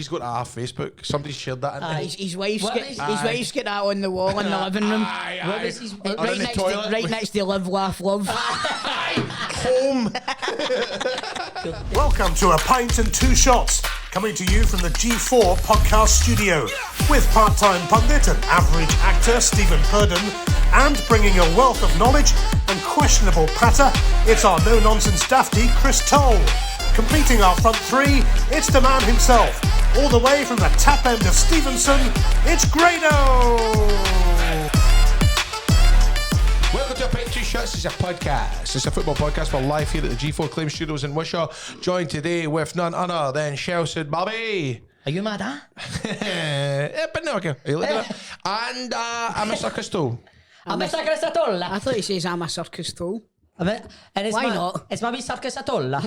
he's got that off Facebook. Somebody shared that. His wife's got that on the wall in the living room. Right next to Live, Laugh, Love. Home. Welcome to A Pint and Two Shots, coming to you from the G4 podcast studio, with part-time pundit and average actor Stephen Purden, and bringing a wealth of knowledge and questionable patter, it's our no-nonsense dafty Chris Toll. Completing our front three, it's the man himself, all the way from the tap end of Stevenson, it's Grado! Welcome to A Pint and Two Shots. It's a podcast. It's a football podcast. We're live here at the G4 Claim Studios in Wishaw, joined today with none other than Chelsea Bobby. Are you mad, huh? But no, okay. Are you looking at it? And I'm a circus tool. I'm a circus atoll. I thought he says I'm a circus tool. Why not? It's my wee circus atoll.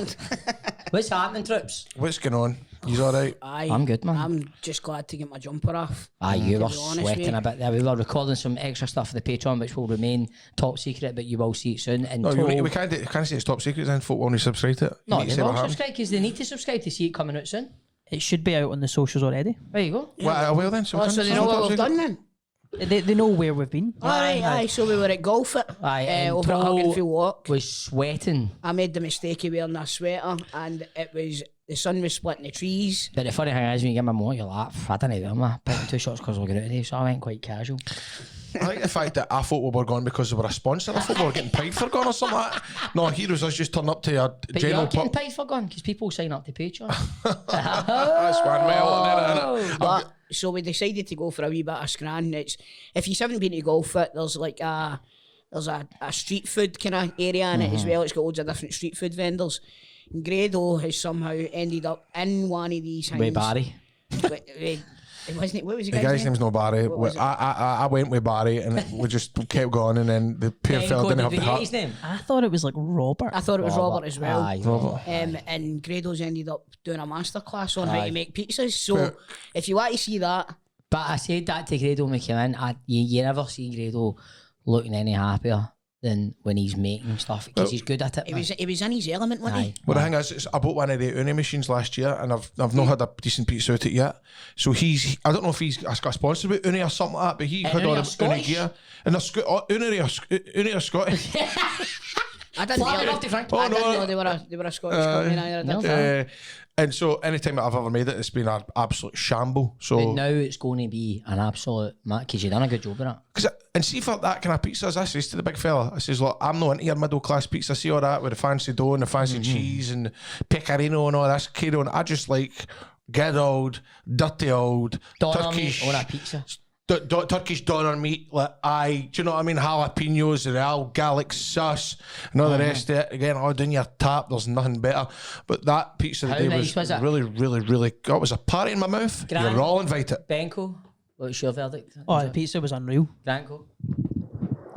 What's happening, troops? What's going on? You alright? I'm good, man. I'm just glad to get my jumper off. You were sweating a bit there. We were recording some extra stuff for the Patreon, which will remain top secret, but you will see it soon. And no, we can't say it's top secret, then folk won't subscribe to it. No, they will subscribe because they need to subscribe to see it coming out soon. It should be out on the socials already. There you go. Yeah. Well then, so they know what we've done then? They know where we've been. Aye, so we were at golf over at Hugginfield Walk. Was sweating. I made the mistake of wearing a sweater, and the sun was splitting the trees. But the funny thing is, when you get my motor, you're like, I didn't wear my Pint and Two Shots because we're going out today, so I went quite casual. I like the fact that I thought we were going because we were a sponsor. I thought we were getting paid for going or something like that. No, here was us just turn up to a but general you're getting paid for going because people sign up to Patreon. That's one way. But so we decided to go for a wee bit of scran. If you haven't been to golf it, there's like a street food kind of area in it as well. It's got loads of different street food vendors. And Grado has somehow ended up in one of these things. With Barry. It wasn't. What was the guy's name's no Barry. I went with Barry and we just kept going, and then the pair fell didn't have the heart. His name? I thought it was like Robert. I thought it was Robert as well. Aye, Robert. And Grado's ended up doing a masterclass on how to make pizzas. So if you want to see that. But I said that to Grado when we came in. You never see Grado looking any happier than when he's making stuff because he's good at it. He was in his element, wasn't he? Well, the thing is, I bought one of the Uni machines last year, and I've not had a decent pizza out of it yet. So I don't know if he's got sponsored with Uni or something like that, but he had all the Uni gear. And Uni are Scottish. I didn't know they were a Scottish company. And so anytime that I've ever made it, it's been an absolute shamble. So but now it's going to be an absolute because you've done a good job in it. And see for that kind of pizzas, I says to the big fella, I says, look, I'm not into your middle class pizza. See all that with the fancy dough and the fancy cheese and pecorino and all this carry on. I just like good old, dirty old Turkish on a pizza. Turkish doner meat, do you know what I mean? Jalapenos and all garlic sauce and all the rest of it. Again, all down your tap, there's nothing better. But that pizza today was really, really, really good. It was a party in my mouth. You're all invited. Benko, what's your verdict? The pizza was unreal. Granko?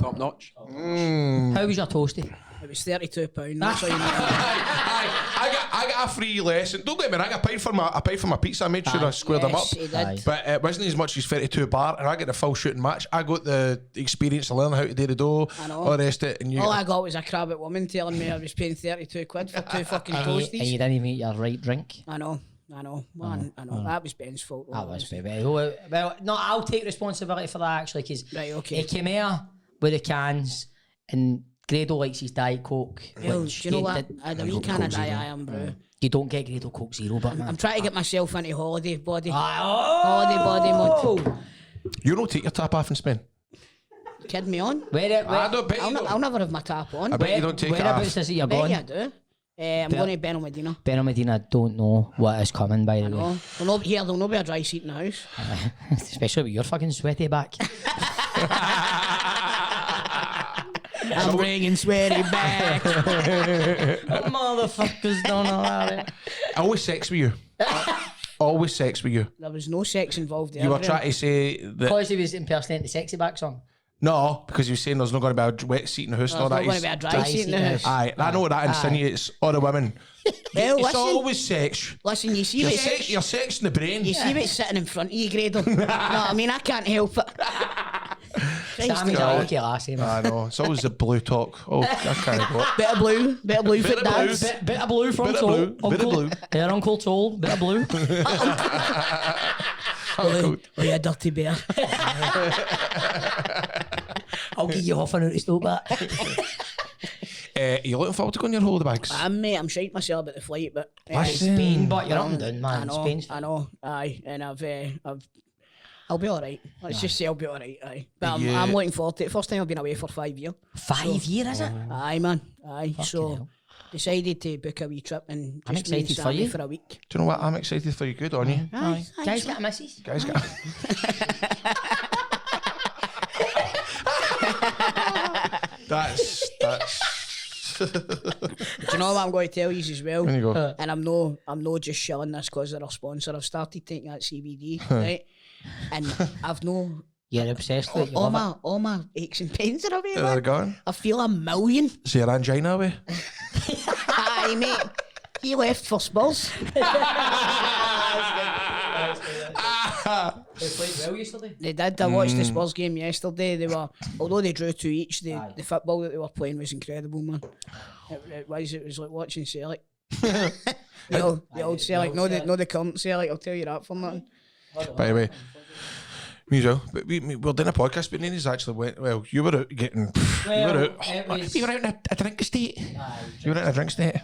Top notch. How was your toasty? It was £32. That's all you know. I got a free lesson. Don't get me wrong, I paid for my pizza. I made sure I squared them up. He did. But it wasn't as much as 32 bar, and I got the full shooting match. I got the experience of learning how to do the dough, all the rest of it. And all I got was a crabbit woman telling me I was paying £32 for two fucking toasties. And you didn't even eat your right drink. I know. Man, I know. That was Ben's fault. That was baby. Well, no, I'll take responsibility for that actually because he came here with the cans and Grado likes his Diet Coke. Well, do you know what? I had a wee can of Diet I am, bro. You don't get Grado Coke Zero, but man. I'm trying to get myself into holiday body. Holiday body mode. You don't take your tap off in Spain? Kidding me on? I'll never have my tap on. I bet you don't take it off. Whereabouts is it you're going? I do. I'm going to Benno Medina. Benno Medina don't know what is coming, by the way. There'll not be a dry seat in the house. Especially with your fucking sweaty back. I'm bringing sweaty back. Motherfuckers don't know that. Always sex with you. Always sex with you. There was no sex involved there. You were trying to say that... Because he was impersonating the Sexy Back song. No, because he was saying there's not going to be a wet seat in the house. There's not going to be a dry seat in the house. Aye, I know what that insinuates. All the women. Well, it's always sex. Listen, you see you're sex in the brain. You see what's sitting in front of you, Grado. No, I mean, I can't help it. Sammy's a lucky lassie, man. I know. It's always the blue talk. Oh, I can't go. Bit of blue for dads. Bit of blue from Bit of Toll. blue, bit of blue. Yeah, Uncle Toll, bit of blue. Oh, you dirty bear. I'll get you off and out to stop that. Are you looking forward to going on your holiday bags? Mate, I'm shite myself about the flight, but Spain, but you're up and down, man. I know, Spain's I know, aye, and I'll be alright. Let's just say I'll be alright, aye. But I'm looking forward to it. First time I've been away for 5 years. 5 years, is it? Aye, man, aye. Fucking So hell. decided to book a wee trip and I'm just me and excited for Sammy you. for a week. Do you know what? I'm excited for you. Good on you. Aye, Guys, got a missus? Guys, got... That's... Do you know what I'm going to tell you as well? There you go. And I'm no just shilling this because they're a sponsor. I've started taking that CBD, right? And I've no... You're obsessed with it. You love it. all my aches and pains are away, They're man. gone. I feel a million. So your angina away? Aye, mate. He left for Spurs. They played well yesterday. They did. I watched the Spurs game yesterday. They were, although they drew 2 each, the football that they were playing was incredible, man. It was like watching Celtic. the old Celtic, no the current Celtic. I'll tell you that for nothing. By the way, me as well. But we were doing a podcast, but Nini's actually went. Well, you were out getting. You were out. You were out in a drink state. You were out in a drink state.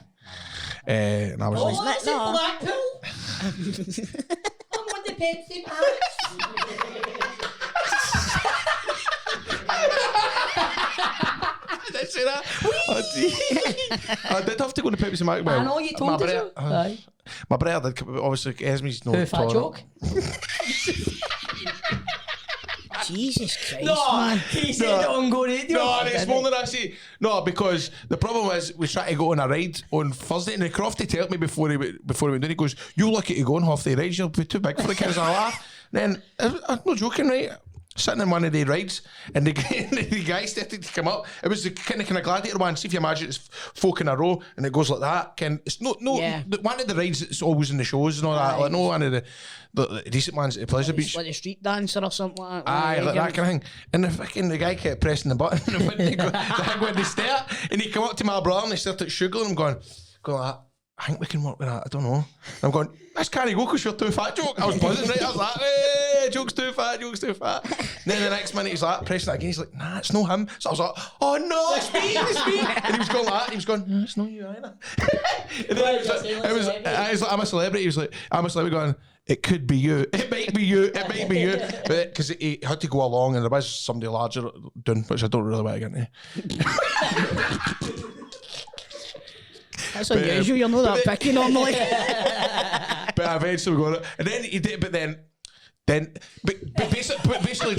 And I was like, Let's in Blackpool. I'm on the Pepsi Max. did I say that? I did have to go to Pepsi Max. Well, I know you told us. Aye. My brother did. Obviously, Esme's no. Who, fat joke? Jesus Christ, No, man. he said it on Go Radio. No, it's more than I say. No, because the problem is we tried to go on a ride on Thursday, and the Crofty told me before he went down. He goes, "You lucky to go on half the rides. You'll be too big for the kids." I laugh. Then I'm not joking, right? Sitting in one of the rides, and the guy started to come up. It was the kind of gladiator one. See if you imagine it's folk in a row, and it goes like that. It's no. Yeah. One of the rides that's always in the shows and all that. Like, no one of the decent ones at the Pleasure Beach. Like the street dancer or something like that. Aye, like that kind of thing. And the guy kept pressing the button, and when they start, and he come up to my brother and he started sugaring him, going like that. I think we can work with that. I don't know. And I'm going, this can't go because you're too fat, joke. I was buzzing, right? I was like, hey, joke's too fat, joke's too fat. And then the next minute he's like, pressing it again. He's like, nah, it's no him. So I was like, oh no, it's me. And he was going like that. He was going, no, it's not you either. And then I was like, I'm a celebrity. He was like, I'm a celebrity going, it could be you. It might be you. It might be you. But because he had to go along and there was somebody larger doing, which I don't really want to get into. That's unusual, you're not that picky normally. But eventually we got it. And then he did, but basically,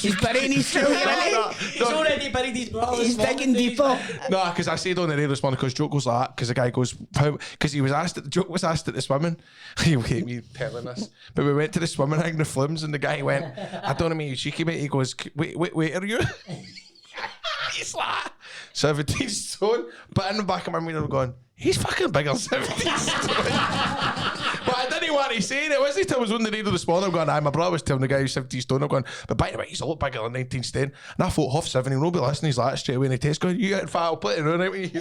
He's burying his throat. He's already buried his brother. He's digging deeper. No, because I said on the radio this morning, because Joke goes like that, because the guy goes, because Joke was asked at the swimming. You hate me telling this, but we went to the swimming thing, the flims, and the guy went, I don't know, me, you cheeky mate. He goes, wait, are you? He's like 17 stone, but in the back of my mind I'm going, he's fucking bigger than 17 stone. But I didn't want to say it. It wasn't until I was on the radio this morning. I'm going, my brother was telling the guy who's 17 stone. I'm going, but by the way, he's a lot bigger than 19 stone. And I thought, half 7, he'll not be listening. He's like, straight away in the test going, you get fat, I'll play it around out with you.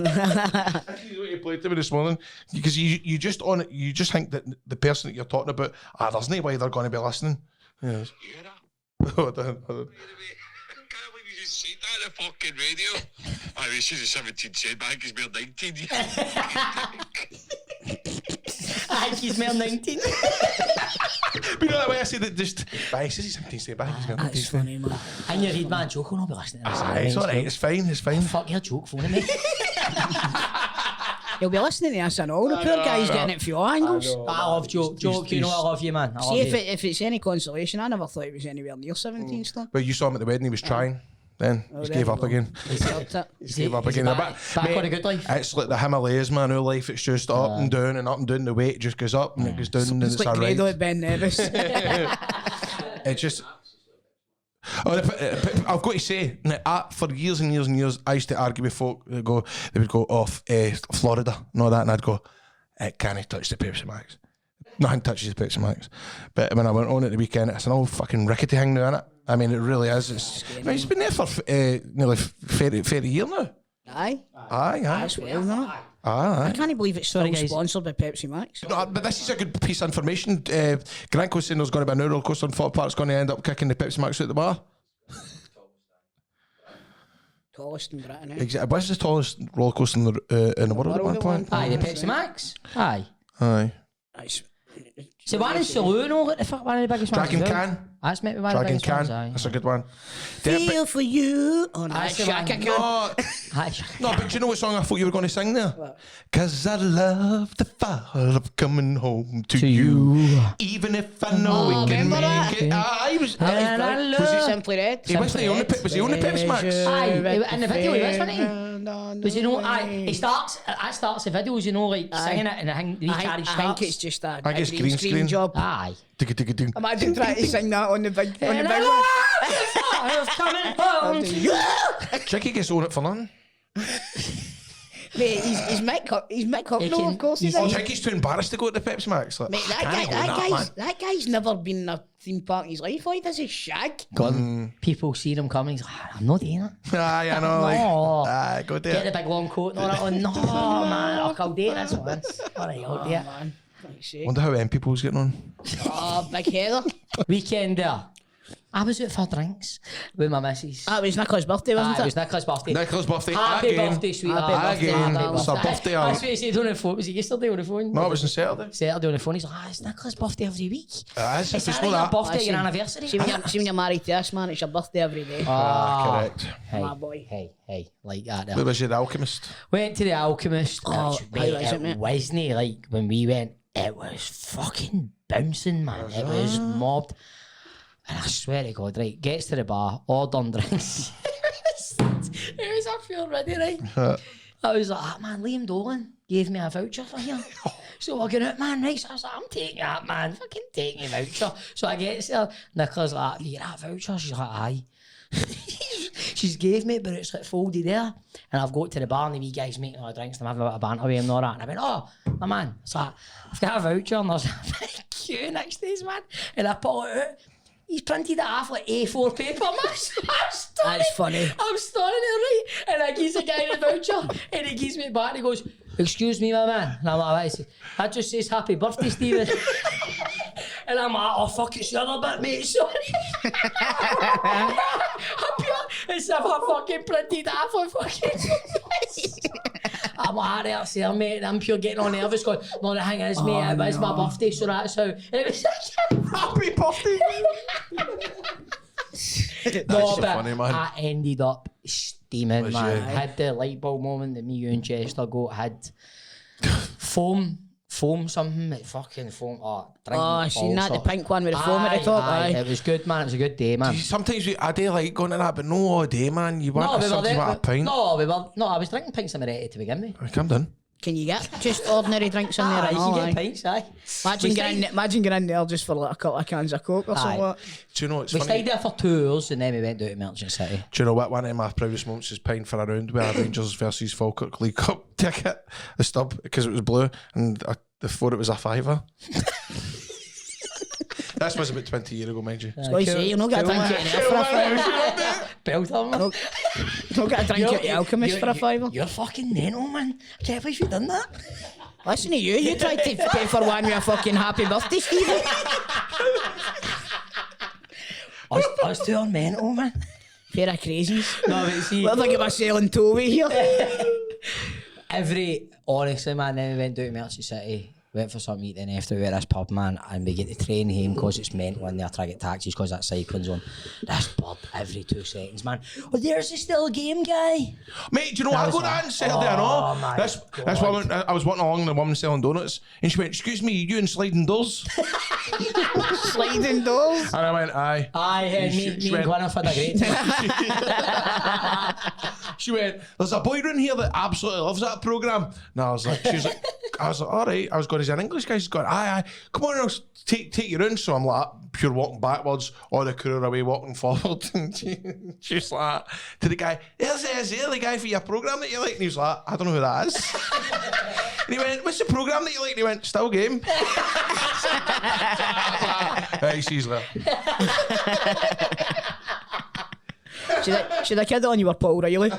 That's what you played to me this morning. Because you just think that the person that you're talking about, there's no way they're going to be listening. Yes. Hold on. Say that on the fucking radio. I wish he's a 17 cent bag, he's mere 19. I think he's mere 19. But you know that way I say that just, he says he's 17 cent bag, he's mere 19 That's funny, man. And your head man, Joke will not be listening to this. It's alright, it's fine. Fuck your Joke phoning me. He'll be listening to us and all. The poor guy's getting it from all angles. I love Joke. Joke, you know I love you, man. I love See, you. if it's any consolation, I never thought he was anywhere near 17 stone. But you saw him at the wedding, he was trying. Then he there gave you up go. again. He's helped it. He gave up He's again. back on a good life. It's like the Himalayas, man. Our life, it's just up and down and up and down. The weight just goes up and it goes down, and It's it's like a Grado ride. at Ben Nevis. It's just. I've got to say, for years and years and years, I used to argue with folk. They would go off Florida and all that, and I'd go, it can't touch the Pepsi Max. Nothing touches the Pepsi Max. But when I went on at the weekend, it's an old fucking rickety thing now, innit? I mean, it really is. He's been there for nearly 30 years now. Aye. That's well, isn't it? Aye. I can't believe it's still sponsored by Pepsi Max. No, but this is a good piece of information. Grant was saying there's going to be a new roller coaster in Fort Park's going to end up kicking the Pepsi Max out the bar. Tallest in Britain. Exactly. What's the tallest roller coaster in the world at one point? Aye, the Pepsi Max. Aye. So one in Saloon, what the fuck, one of the biggest ones? Dragon Can. That's maybe one of the biggest ones, aye. That's a good one. Feel for you. Oh, no, That's the Shaka one. Can. No, but do you know what song I thought you were going to sing there? Cause I love the thought of coming home to you. Even if I know we can make it. Aye, was it Simply Red? He wasn't on the Pepsi Max. Aye, in the video he was, wasn't he? Because you know, he starts the videos, you know, like singing it, and I think he carries I think it's just a green screen job. Aye. Imagine trying to sing that on the big one. Coming home to you. Jackie gets on it for nothing. Mate, he's Mick Hucknall, of course he's Jackie's too embarrassed to go to the Pepsi Max. Like, mate, that guy's never been in a theme park in his life. Why does he shag? People see him coming, he's like, I'm not doing it. Aye, I know. No. Aye, go there. Get the big long coat and all that on. No, man, I'll do this one. Alright, I'll do it. Man. Wonder how M people's getting on. Oh, Big Heather. Weekend there. I was out for drinks with my missus. That was Nicola's birthday, wasn't It it? was Nicola's birthday. Nicola's birthday. Happy again. birthday, sweetheart. Happy birthday, Again. darling. It's her birthday. That's what he said on the phone. Was it yesterday on the phone? No, it was on Saturday. Saturday on the phone. He's like, it's Nicola's birthday every week. It's It's not not your that. birthday, your anniversary. See when you're married to this man, it's your birthday every day. Correct. Hey, My boy. hey, like that Where there. was you, the Alchemist? Went to the Alchemist. Oh, how was it, mate? wasn't like when we went, it was fucking bouncing, man. It was mobbed. And I swear to God, right, gets to the bar, ordering drinks. It was I feel ready, right? I was like, man, Liam Dolan gave me a voucher for here. So we're going out, man, right? So I was like, I'm taking that, man. Fucking taking a voucher. So I get there, Nicola's like, you get that voucher? She's like, aye. She's gave me it, but it's like folded there. And I've got to the bar and the wee guy's making all the drinks and I'm having a bit of banter with him and all that. And I went, oh, my man. It's like, I've got a voucher and there's a big queue next to his man. And I pull it out. He's printed it off like A4 paper, man. That's funny. I'm standing there, right? And I gives the guy the voucher and he gives me it back and he goes, excuse me, my man. And I'm like, what? That just says happy birthday, Stephen. And I'm like, oh, fuck, it's the other bit, mate, sorry. It's if I fucking printed off a fucking... I'm like, that's there, mate, and I'm pure getting on nervous going, no, the thing is, mate, it's my birthday, so that's how... And it was Happy birthday! no, so but funny, man. I ended up steaming, Was man. you? Had the light bulb moment that me, you and Chester got, had foam something, like fucking foam, drink. Oh, I seen that, the pink one with the foam at the top. Aye. It was good, man, it was a good day, man. Sometimes I do like going to that, but no all day, man. You want something about a pint. No, I was drinking pints of Moretti to begin with. Come down. Can you get just ordinary drinks in there and all? You Aye. get pints, aye. Imagine getting in there just for like a couple of cans of Coke or something. Do you know it's We funny? stayed there for 2 hours and then we went down to Merchant City. Do you know what? One of my proudest moments is paying for a round with a Rangers versus Falkirk League Cup ticket, the stub, because it was blue, and I thought it was a £5. This was about 20 years ago, mind you. I was going to say, you're not going to drink it in there for a fiver. Belter, You're not going to drink it at Alchemist for a fiver. You're fucking mental, man. I can't believe you've done that. Listen to you, you tried to pay for one with a fucking happy birthday, Stephen. I was too on mental, man. Pair of crazies. No, but see, What have I got myself in Toby here? honestly, man, then we went down to Merchant City, went for something eating after we were at this pub, man, and we get the train home because it's mental in there, try to get taxis because that cycling zone. This pub every 2 seconds, man. Oh, there's a still game guy. Mate, do you know what I got on Saturday? I know. my That's why I was walking along the woman selling donuts, and she went, "Excuse me, you in sliding doors?" Sliding doors. And I went, "Aye." Aye, me and Gwyneth had a great time. She went, "There's a boy in here that absolutely loves that programme." And I was like, all right. I was going, "Is he an English guy?" She's going, aye. Come on, I'll take you round. So I'm like, pure walking backwards, all the crew are away walking forward. And she's like, to the guy, "Is the guy for your programme that you like?" And he was like, "I don't know who that is." And he went, "What's the programme that you like?" And he went, "Still game." Right, she's like, Should I kid on you were Paul Riley?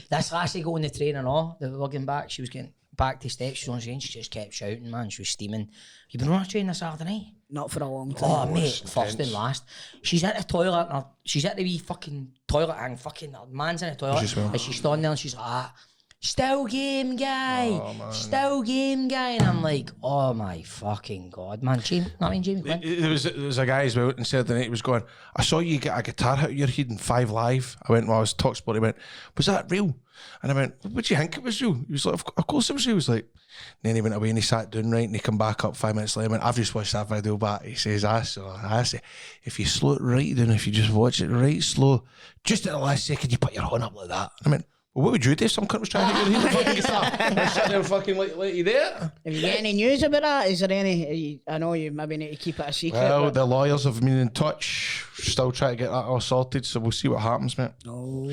This lassie going the train and all, they were getting back, she was getting back to steps, she was on the train, she just kept shouting, man, she was steaming. You been on a train this Saturday night? Not for a long time. Oh, mate, first and last. She's at the toilet, and she's at the wee fucking toilet, and fucking her man's in the toilet, and she's standing there, and she's like, still game, guy. Still game, guy. And I'm like, oh my fucking God, man. Jamie Quinn. there was a guy as well and said the night he was going, I saw you get a guitar out of your head in 5 Live. I went, well, I was talk sport. He went, was that real? And I went, what do you think it was real? He was like, of course it was real. He was like, and then he went away and he sat down right and he come back up 5 minutes later and went, I've just watched that video back. He says, I say, if you slow it right down, if you just watch it right slow, just at the last second you put your hand up like that. And I went, well, what would you do if some cunt was trying to hit your head with a fucking guitar? And sit there fucking like you there? Have you got any news about that? Is there any? I know you maybe need to keep it a secret. Well, but... the lawyers have been in touch, still trying to get that all sorted, so we'll see what happens, mate. Oh.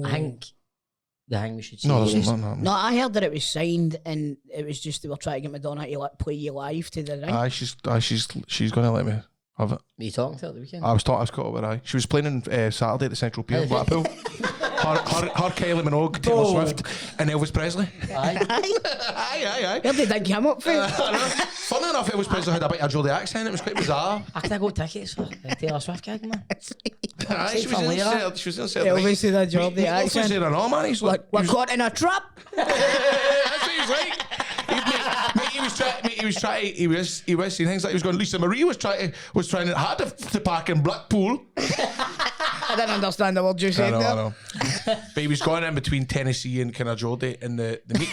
I think the thing we should say No, is... there's nothing happening. No, I heard that it was signed and it was just they were trying to get Madonna to play you live to the ring. She's going to let me have it. Were you talking to her at the weekend? I was caught up with her. She was playing on Saturday at the Central Pier in Blackpool. her Kylie Minogue, Taylor Swift, and Elvis Presley. Aye. Where did that come up from? Funny enough, Elvis Presley had a bit of a Geordie accent. It was quite bizarre. I could have got tickets for the Taylor Swift gig, man. Aye, she was in set. Elvis had a Geordie accent. He no, man. He's like, We're caught in a trap. That's what he was like. He was saying things like he was going. Lisa Marie was trying hard to park in Blackpool. I didn't understand the word you said I there. know. But he was going in between Tennessee and kind of Geordie and the meat.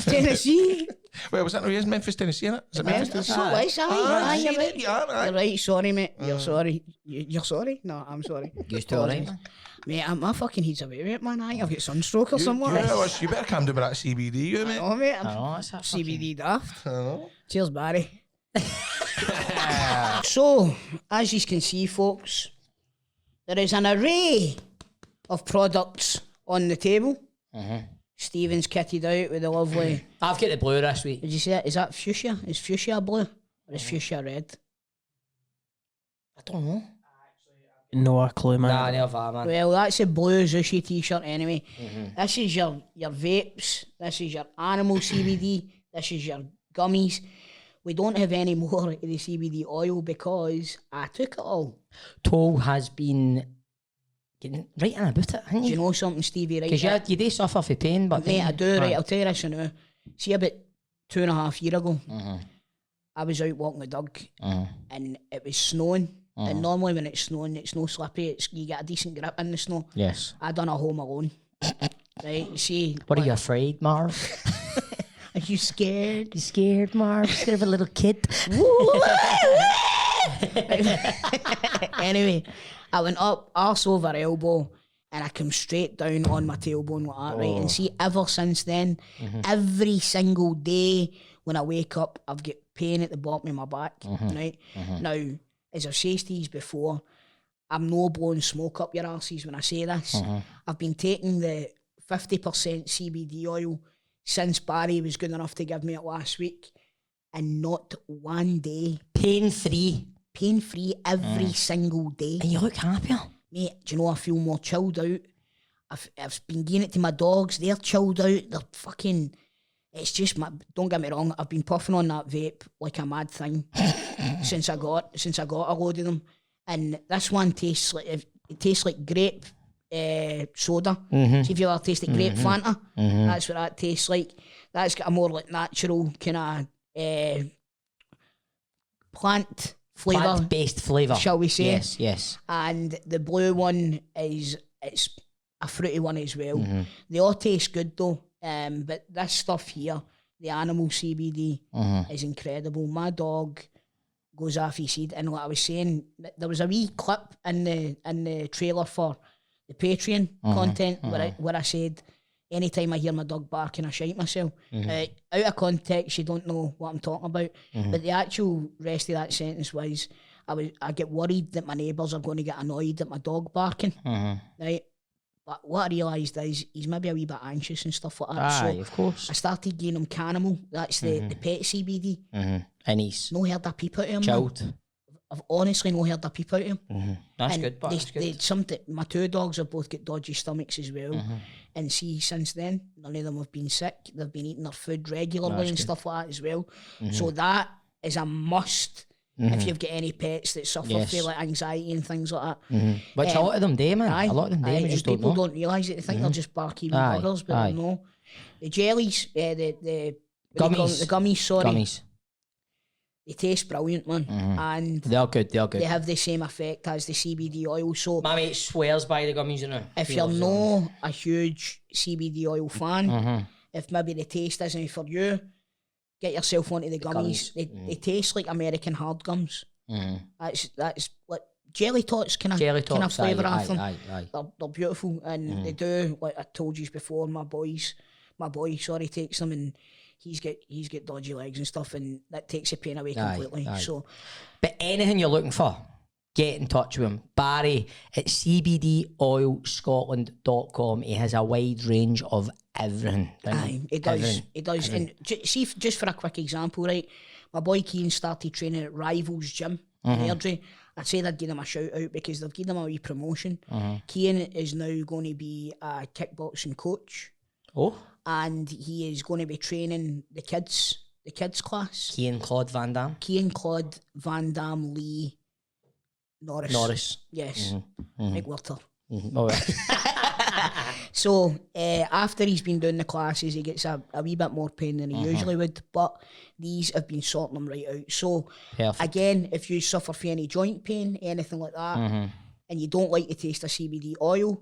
Tennessee. Well, was that no? Yes, Memphis, Tennessee, innit? Is it Memphis, Tennessee? You're right. Yeah, You're right. Sorry, mate. You're sorry. You're sorry? No, I'm sorry. You still alright, man? Mate, my fucking head's away with it, man. I think I've got sunstroke or something. You better calm down with that CBD, you, mate. Oh, mate. I'm I know, that's that CBD daft. I know. Cheers, Barry. So, as you can see, folks, there is an array of products on the table. Stephen's kitted out with the lovely... I've got the blue this week. Did you see that? Is that fuchsia? Is fuchsia blue? Or is fuchsia red? I don't know. No a clue, man. Nah, never, man. Well, that's a blue Zushi t-shirt anyway. This is your vapes. This is your animal CBD. This is your gummies. We don't have any more of the CBD oil because I took it all. Toll has been getting right in about it, hasn't Do you you? know something, Stevie? Right? Because you do suffer for pain, but... Mate, I do, right? I'll tell you this now. See, about 2.5 years ago, I was out walking the dog and it was snowing. And normally when it's snowing, it's no slippy. You get a decent grip in the snow. Yes. I done a Home Alone. Right? You see... What are you afraid, Marv? Are you scared? You scared, Marv? Scared of a little kid? Anyway, I went up, arse over elbow, and I come straight down on my tailbone like that, right? And see, ever since then, every single day when I wake up, I've got pain at the bottom of my back, right? Now, as I've said to you before, I'm no blowing smoke up your arses when I say this. I've been taking the 50% CBD oil since Barry was good enough to give me it last week, and not one day. Pain-free. Pain-free every single day. And you look happier. Mate, do you know, I feel more chilled out. I've been giving it to my dogs. They're chilled out. They're fucking... It's just, don't get me wrong, I've been puffing on that vape like a mad thing since I got a load of them. And this one tastes like grape soda. See if you ever tasted grape Fanta, that's what that tastes like. That's got a more like natural kind of plant flavour. Plant-based flavour. Shall we say? Yes. And the blue one it's a fruity one as well. They all taste good though. But this stuff here, the animal CBD, is incredible. My dog goes off his seed, and like I was saying, there was a wee clip in the trailer for the Patreon content where I said, anytime I hear my dog barking, I shite myself. Out of context, you don't know what I'm talking about. But the actual rest of that sentence was, I get worried that my neighbours are going to get annoyed at my dog barking. Right? But what I realised is he's maybe a wee bit anxious and stuff like that. Aye, So of course. I started giving him Canimal. That's the pet CBD. And he's No heard a peep out of him. Man. chilled. I've honestly no heard a peep out of him. That's And good, but that's good. my 2 dogs have both got dodgy stomachs as well. And see, since then, none of them have been sick. They've been eating their food regularly and stuff like that as well. So that is a must if you've got any pets that suffer from like anxiety and things like that. Which a lot of them do, man. Aye, A lot of them do, we and just don't people know. don't realise it. They think they're just barky wee Aye, buggers, but aye. they're no. The jellies, the what do you call Gummies. it? The gummies, sorry. Gummies. They taste brilliant, man. And They are good, they are good. they have the same effect as the CBD oil. So My mate swears by the gummies, you know. if you're not a huge CBD oil fan, if maybe the taste isn't for you, get yourself onto the gummies. They taste like American hard gums. That's like jelly tots kind Jelly of tots, flavour aye, off them. aye. They're beautiful and they do, like I told you before, my boy takes them and he's got dodgy legs and stuff and that takes the pain away completely. aye. So But anything you're looking for, get in touch with him. Barry at CBDOilScotland.com. He has a wide range of everything. aye, it does. And see, just for a quick example, right? My boy Keane started training at Rivals Gym in Airdrie. I'd say I'd give them a shout out because they've given him a wee promotion. Keane is now going to be a kickboxing coach. Oh, And he is going to be training the kids class. Keane Claude Van Damme. Keane, Claude, Van Damme, Lee, Norris. Yes, McWhirter. All right. So after he's been doing the classes, he gets a wee bit more pain than he usually would, but these have been sorting him right out. So Perfect. again, if you suffer from any joint pain, anything like that, and you don't like the taste of CBD oil,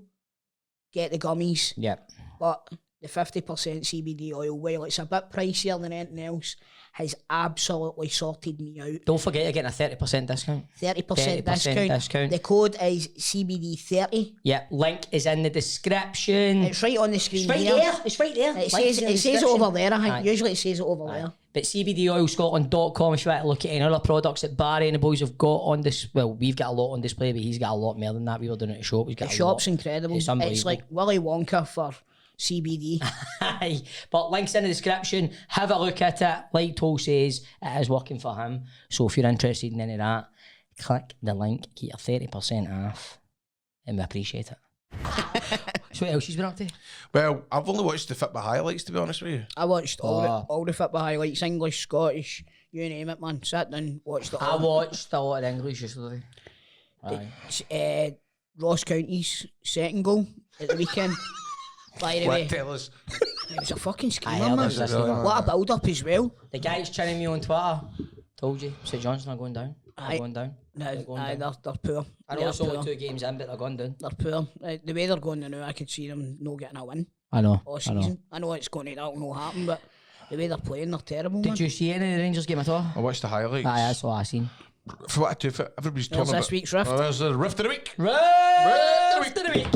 get the gummies. Yep. But the 50% CBD oil, while it's a bit pricier than anything else, has absolutely sorted me out. Don't forget you're getting a 30% discount. 30% 30% discount. The code is CBD30. Yep. Link is in the description. It's right on the screen It's right here. there. It's right there. It Link is says in the it description. over there. I think. Aye. Usually it says it over there. But CBDOilScotland.com if you want to look at any other products that Barry and the boys have got on this. Well, we've got a lot on display, but he's got a lot more than that. We were doing it at the shop. He's got The a shop's lot. incredible. It's unbelievable. like Willy Wonka for CBD. Aye. But links in the description. Have a look at it. Like Toll says, it is working for him. So if you're interested in any of that, click the link, get your 30% off, and we appreciate it. So what else she's been up to? Well, I've only watched the Fitbit highlights, to be honest with you. I watched all the Fitbit highlights, English, Scottish, you name it, man. Sat down, watched it I all. watched a lot of English yesterday. Aye. Ross County's second goal at the weekend. By the way, What, tell us? it was a fucking I screamer, heard man. this yesterday. What a build-up as well. The guy's chatting me on Twitter. Told you, St Johnson are going down. They're Aye. going down. They're going Aye, down. they're poor. I know They're it's only poor. 2 games in, but they're going down. They're poor. The way they're going now, I could see them not getting a win I know. all season. I know it's going to that'll not happen, but the way they're playing, they're terrible, man. Did you see any of the Rangers game at all? I watched the highlights. Aye, that's what I seen. For what I do, for everybody's There's talking this about. week's rift. Oh, there's the rift of the week. Rift of the week.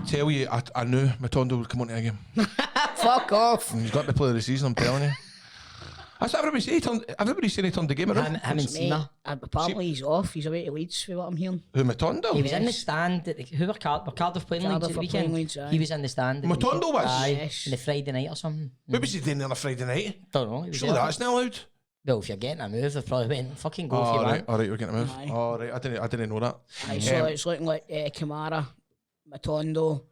Tell you, I knew Matondo would come onto a game. Fuck off. And he's got the player of the season, I'm telling you. That's what everybody say. Everybody's saying he turned the game Him, around. him and Mate, Seema. apparently he's off. He's away to Leeds, for what I'm hearing. Who, Matondo? He was in the stand. Who were Cardiff playing Leeds Cardiff at the were playing weekend? Leeds, aye. He was in the stand. Matondo was? Aye, Yes. on the Friday night or something. What was he doing on a Friday night? Don't know. He was Surely there. that's not allowed. Well, if you're getting a move, they've probably went fucking go if you All want. right, we're getting a move. Aye. All right, I didn't know that. Aye, so it's looking like Kamara, Matondo,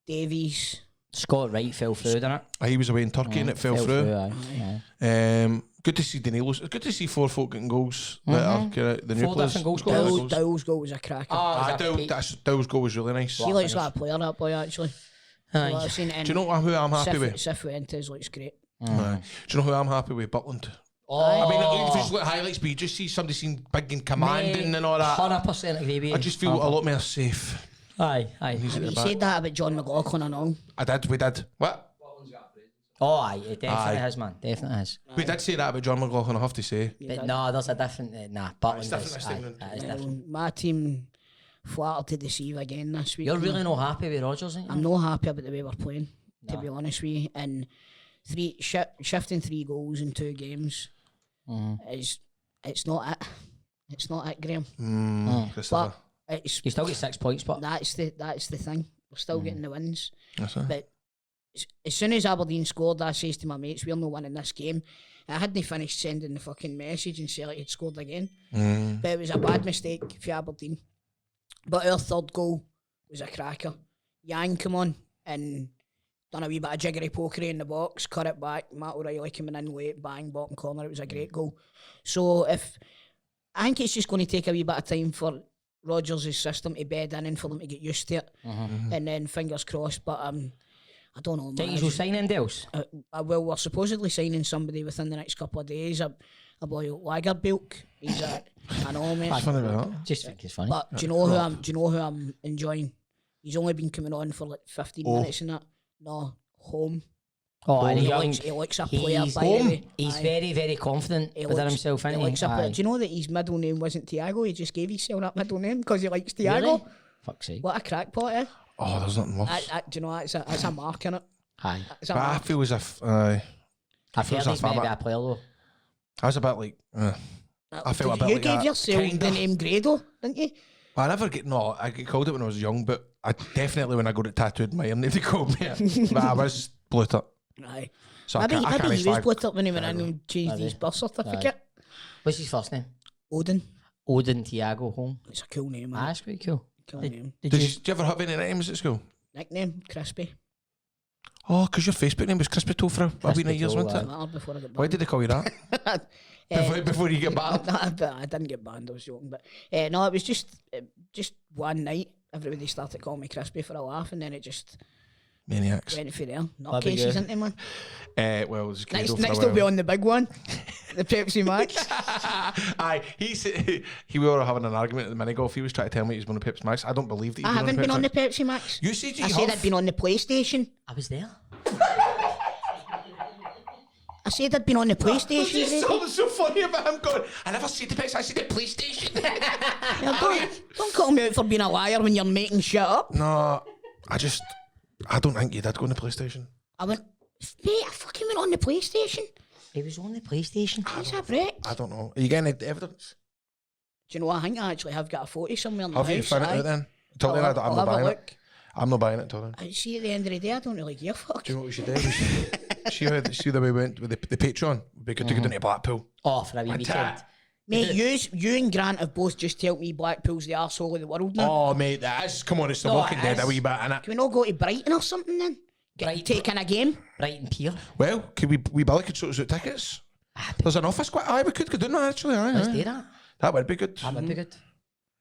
Davies. Scott Wright fell through, didn't it? He was away in Turkey and it fell through. Aye. Good to see Danilo's. It's good to see 4 folk getting goals that are the new 4 players. different goal scorers. Dowell's goal was a cracker. Aye, Dowell's goal was really nice. He looks like a player, that boy, actually. Aye. I've seen it in Do you know who I'm happy with? Cifuentes looks great. Aye. Do you know who I'm happy with? Butland. Oh, I mean, if you just look at highlights, but you just see somebody seeing big and commanding and all that. 100% agree with you. I just feel a lot more safe. Aye, aye. He's at the You back. said that about John McLaughlin and all. We did. What? Oh, aye, it definitely Aye. is, man. Definitely is. We did say that about John McLaughlin, I have to say. But no, there's a different. Butland It's different is. this Aye, time. that is different. My team flattered to deceive again this week. You're really not happy with Rodgers, ain't you? I'm not happy about the way we're playing, to be honest with you. And shifting 3 goals in 2 games is it's not it. It's not it, Graham. Christopher. But it's You still get 6 points, but that's the thing. We're still getting the wins. That's it. But as soon as Aberdeen scored, I says to my mates, we're not winning this game. I hadn't finished sending the fucking message and Celtic had scored again. But it was a bad mistake for Aberdeen. But our third goal was a cracker. Yang come on and done a wee bit of jiggery pokery in the box, cut it back, Matt O'Reilly coming in late, bang, bottom corner. It was a great goal. So I think it's just going to take a wee bit of time for Rodgers' system to bed in and for them to get used to it. And then fingers crossed. But I don't know. Think you'll sign in deals? Well, we're supposedly signing somebody within the next couple of days. A boy Lagerbilk. He's I know, mate. Funny about that. Just think it's funny. But do you know who I'm enjoying? He's only been coming on for like 15 minutes and that. No, home. Oh, and He looks a player, by the way. He's very, very confident within himself, isn't he? Do you know that his middle name wasn't Tiago? He just gave himself that middle name because he likes Tiago. Really? Fuck's sake. What a crackpot, eh? Oh, there's nothing worse. Do you know, it's a mark in it. Aye. It's a But I mark. feel as if I feels feel like he's maybe that. a player though. I was a bit like, I felt a bit You like gave that. yourself the Kinda. name Grado, didn't you? I never get, no, I get called it when I was young, but I definitely, when I got it tattooed in my ear, they called me it. But I was blued up. Aye. So Maybe I can't he was slag. split up when he went in and changed his birth certificate. What's his first name? Odin. Odin Tiago Home. It's a cool name, Ah, man. that's quite cool. Cool name. Did Did you? you ever have any names at school? Nickname, Crispy. Oh, because your Facebook name was Crispy Toe for a wee Crispy night years, Toe, wasn't it? Mattered before I got banned. Why did they call you that? Before you get banned? I didn't get banned, I was joking. But no, it was just one night. Everybody started calling me Crispy for a laugh, and then it just Maniacs. went for there. Not Love it, cases, yeah. isn't it, man? Well, it's Next will be on the big one, the Pepsi Max. Aye, he we were having an argument at the mini golf. He was trying to tell me he's been on Pepsi Max. I don't believe that he's I haven't been on the Pepsi Pepsi Max. Max. You said you I said I'd been on the PlayStation. I was there. I said I'd been on the PlayStation. It's already. so funny about him going, I never said the Pepsi, I said the PlayStation. Yeah, don't call me out for being a liar when you're making shit up. No, I don't think you did go on the PlayStation. I went, mate, I fucking went on the PlayStation. He was on the PlayStation. Is that right? I don't know. Are you getting any evidence? Do you know what? I think I actually have got a photo somewhere in the Have you house. found it aye. out then? Until then, I'm I'll not have a buying look. it. I'm not buying it until then. I see at the end of the day, I don't really give a fuck. Do you know what we should do? See the way we went with the Patreon? We could take it down to Blackpool. Oh, for a wee weekend. Mate, you and Grant have both just told me Blackpool's the arsehole of the world now. Oh, mate, come on, it's the No, Walking it Dead is. a wee bit, innit? Can we not go to Brighton or something then? Take in a game? Brighton Pier. Well, could we Billy could sort us out tickets? There's an office quite. Aye, we could go down there actually. Aye, Let's aye. do that. That would be good. That would be good.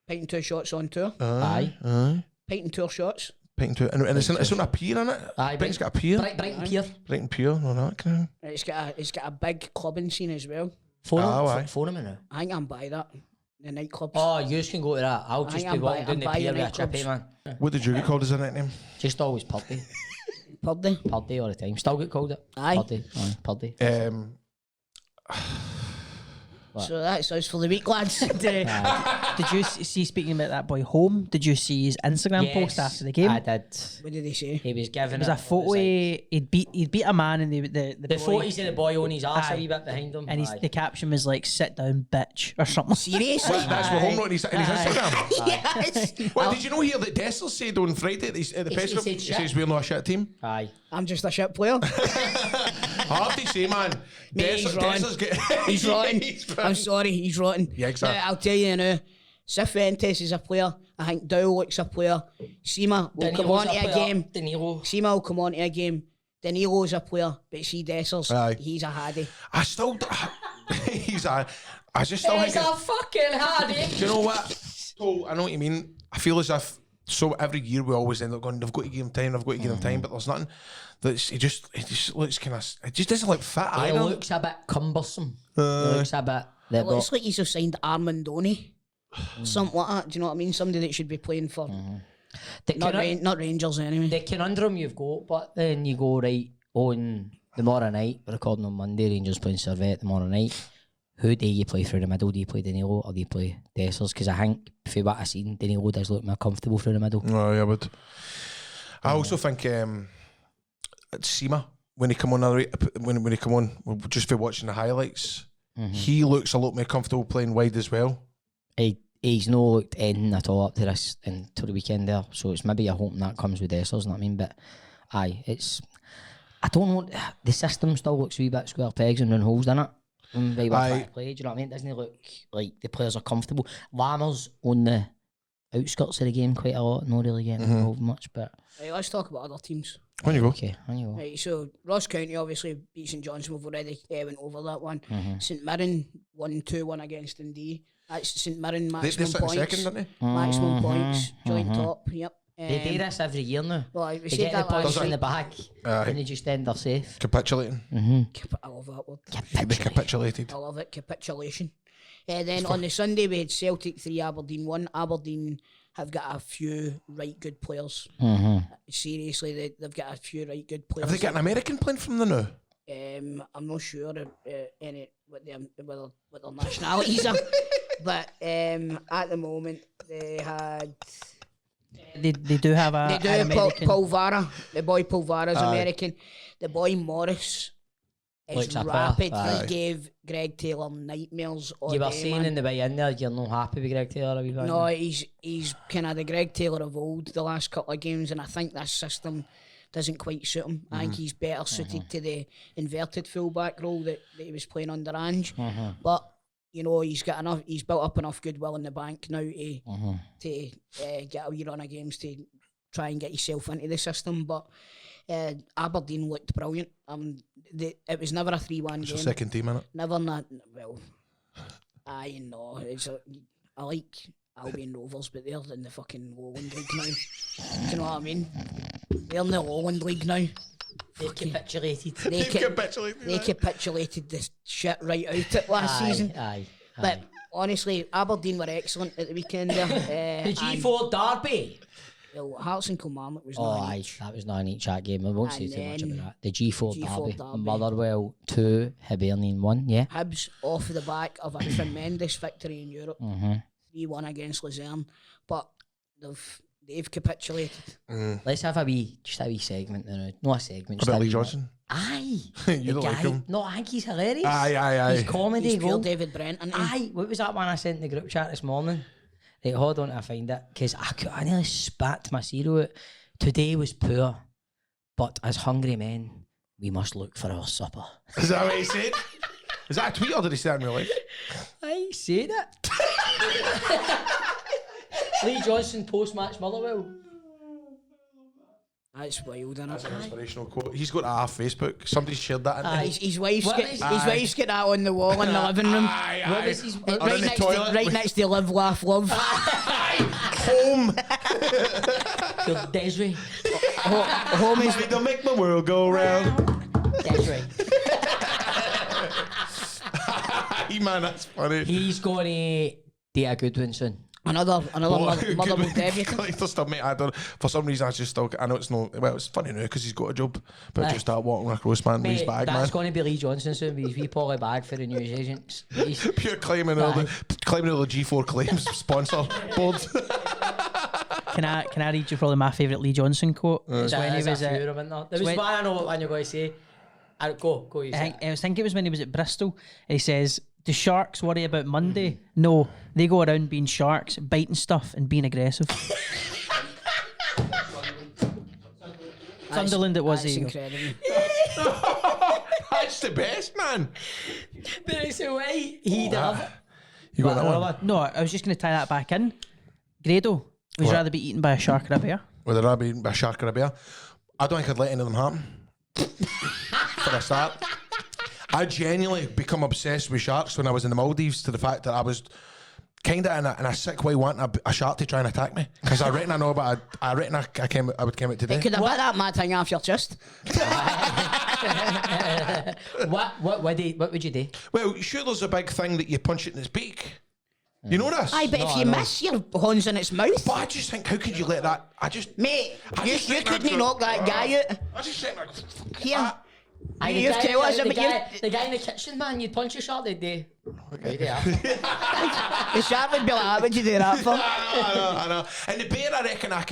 Pint and Two Shots on tour. Aye. Pint and Two Shots. Pint and Two, and it's on a pier, innit? Aye, Brighton's got a pier. Brighton Pier. Brighton Pier, no, that kind of. It's got a big clubbing scene as well. Phone aye. him. Phone him now. I think I'm by that. The nightclubs. Oh, you can go to that. I'll just Aye, be I'm walking down the buying pier with a nightclubs. chippy, man. What did you get called as a nickname? Just always Purdy. Purdy. Purdy all the time. Still get called it. Aye. Purdy. Aye, Purdy. So that's us for the week, lads. Did you see, speaking about that boy home, did you see his Instagram post after the game? I did. What did they say? He was giving It was a photo. He'd beat a man, and the The boy, photos of the boy on his arse a Aye. wee bit behind him. and Aye. the caption was like "sit down, bitch" or something. Seriously? That's what home wrote in his Instagram. Yes. Well, did you know here that Dessler said on Friday at the press he conference, said he shit. says we're not a shit team? Aye. I'm just a shit player. I have to say, man, Mate, he's rotten. Dessler's get He's rotten. He's I'm sorry, he's rotten. Yeah, exactly. Now, I'll tell you now, Cifuentes is a player. I think Dow looks a player. Sima will come on to a game. Danilo. Sima will come on to a game. Danilo's a player, but see Dessers, Aye. he's a haddy. I still, I just still think. fucking hardy. Do you know what? Oh, I know what you mean. I feel as if every year we always end up going, they've got to give him time, they've got to give him time, but there's nothing. He just looks kind of. It just doesn't look fit He either. looks a bit cumbersome. He looks a bit. It looks like he's have signed Armandoni. Something like that. Do you know what I mean? Somebody that should be playing for not Rangers anyway. The conundrum you've got, but then you go right on tomorrow night, we're recording on Monday, Rangers playing Servette tomorrow night. Who do you play through the middle? Do you play Danilo or do you play Dessers? Because I think, for what I've seen, Danilo does look more comfortable through the middle. Oh, yeah, but I also think Sima, when he come on, when he come on, just for watching the highlights, he looks a lot more comfortable playing wide as well. He he's no looked anything at all up to this until the weekend there. So it's maybe you're hoping that comes with Dessers, you know what I mean? But aye, I don't know, the system still looks a wee bit square pegs and round holes, doesn't it? Play, do you know what I mean? Doesn't it look like the players are comfortable? Lammer's on the outskirts of the game quite a lot, not really getting involved much, but... Right, let's talk about other teams. On you go. Okay, on you go. Right, so Ross County obviously beat St Johnstone. We've already went over that one. St Mirren won 2-1 against Dundee. That's St Mirren maximum they're points. second, didn't they? Maximum points, joint top. Yep. They do this every year now. Well, we They said get the that points last in the back and they just end up safe. Capitulating. I love that word. They capitulated. I love it. Capitulation. Then on the Sunday we had Celtic 3, Aberdeen 1. Aberdeen have got a few right good players. Seriously, they've got a few right good players. Have they got an American playing from the now? I'm not sure what their nationalities are, but at the moment they had. They do have a. They do an have American. Paul Vara. The boy Paul Vara's American. The boy Morris is Looks a rapid. player. He gave Greg Taylor nightmares all You were day, saying man. in the way in there you're not happy with Greg Taylor, are you? No, he's kind of the Greg Taylor of old the last couple of games, and I think this system doesn't quite suit him. I think he's better suited to the inverted fullback role that he was playing under Ange. But you know, he's built up enough goodwill in the bank now to get a wee run of games to try and get yourself into the system. But Aberdeen looked brilliant. It was never a 3-1 game. It's your second team, innit? Never not. Well, I know. I like Albion Rovers, but they're in the fucking Lowland League now. Do you know what I mean? They're in the Lowland League now. They've capitulated. They capitulated the shit right out it last season. Aye. But honestly, Aberdeen were excellent at the weekend there. The G4 Derby. Well, Hearts and Kilmarnock was Oh, not aye, each. that was not an each chat game. I won't say And too much then about that. The G4 G4 Derby. Derby. Motherwell 2, Hibernian 1, yeah. Hibs off the back of a tremendous victory in Europe. 3-1 against Luzerne. But they've capitulated. Let's have a wee segment now. Not a segment. About Lee Johnson? Aye. You don't like him? No, I think he's hilarious. Aye. He's comedy. He's pure gold. David Brent. Isn't he? Aye, what was that one I sent in the group chat this morning? Right, hold on till I find it. Because I nearly spat my zero out. Today was poor, but as hungry men, we must look for our supper. Is that what he said? Is that a tweet or did he say that in real life? I said it. Lee Johnson post-match Motherwell. That's wild, isn't That's it? an inspirational quote. He's got that off Facebook. Somebody shared that. Aye. His wife's What got is- his wife's got that on the wall in the living room. What was his... Or in the Right next to Live, Laugh, Love. Home. Desiree. Home is They'll make the world go round. Desiree. Hey man, that's funny. He's going to do a good one soon. another Good motherable one. debut. Collector stuff, mate. I don't. For some reason, I just still. I know it's not. Well, it's funny now because he's got a job. But Aye. just start walking across, man, with his Mate, bag, man. that's going to be Lee Johnson soon with his wee poly bag for the news agents. He's- Pure claiming all the G4 claims sponsor board. Can I read you probably my favourite Lee Johnson quote? There's So when he a was few at, of them in there. There was when- one I know what one you're going to say. Go, you say I think it was when he was at Bristol. He says, "Do sharks worry about Monday? No, they go around being sharks, biting stuff and being aggressive." Sunderland it was. That's There you go. incredible. That's the best, man. But it's a way he did love it. You got that one? No, I was just going to tie that back in. Grado, would you rather be eaten by a shark or a bear? Whether that be a shark or a bear, I don't think I'd let any of them happen. For a start, I genuinely become obsessed with sharks when I was in the Maldives to the fact that I was kind of in a sick way wanting a shark to try and attack me because I reckon I know about. I reckon I would come out today. Could have bit that mad thing off your chest. What would you do? Well, sure, there's a big thing that you punch it in its beak. You know this? Aye, but if you miss, your horns in its mouth. But I just think, how could you let that? Mate, I you just think couldn't that's knock that guy out. I just think like, Here. Aye, You tell us about the guy in the kitchen, man. You'd punch a shark, they'd do. Right there. The shark would be like, what would you do that for? I know. And the bear, I reckon I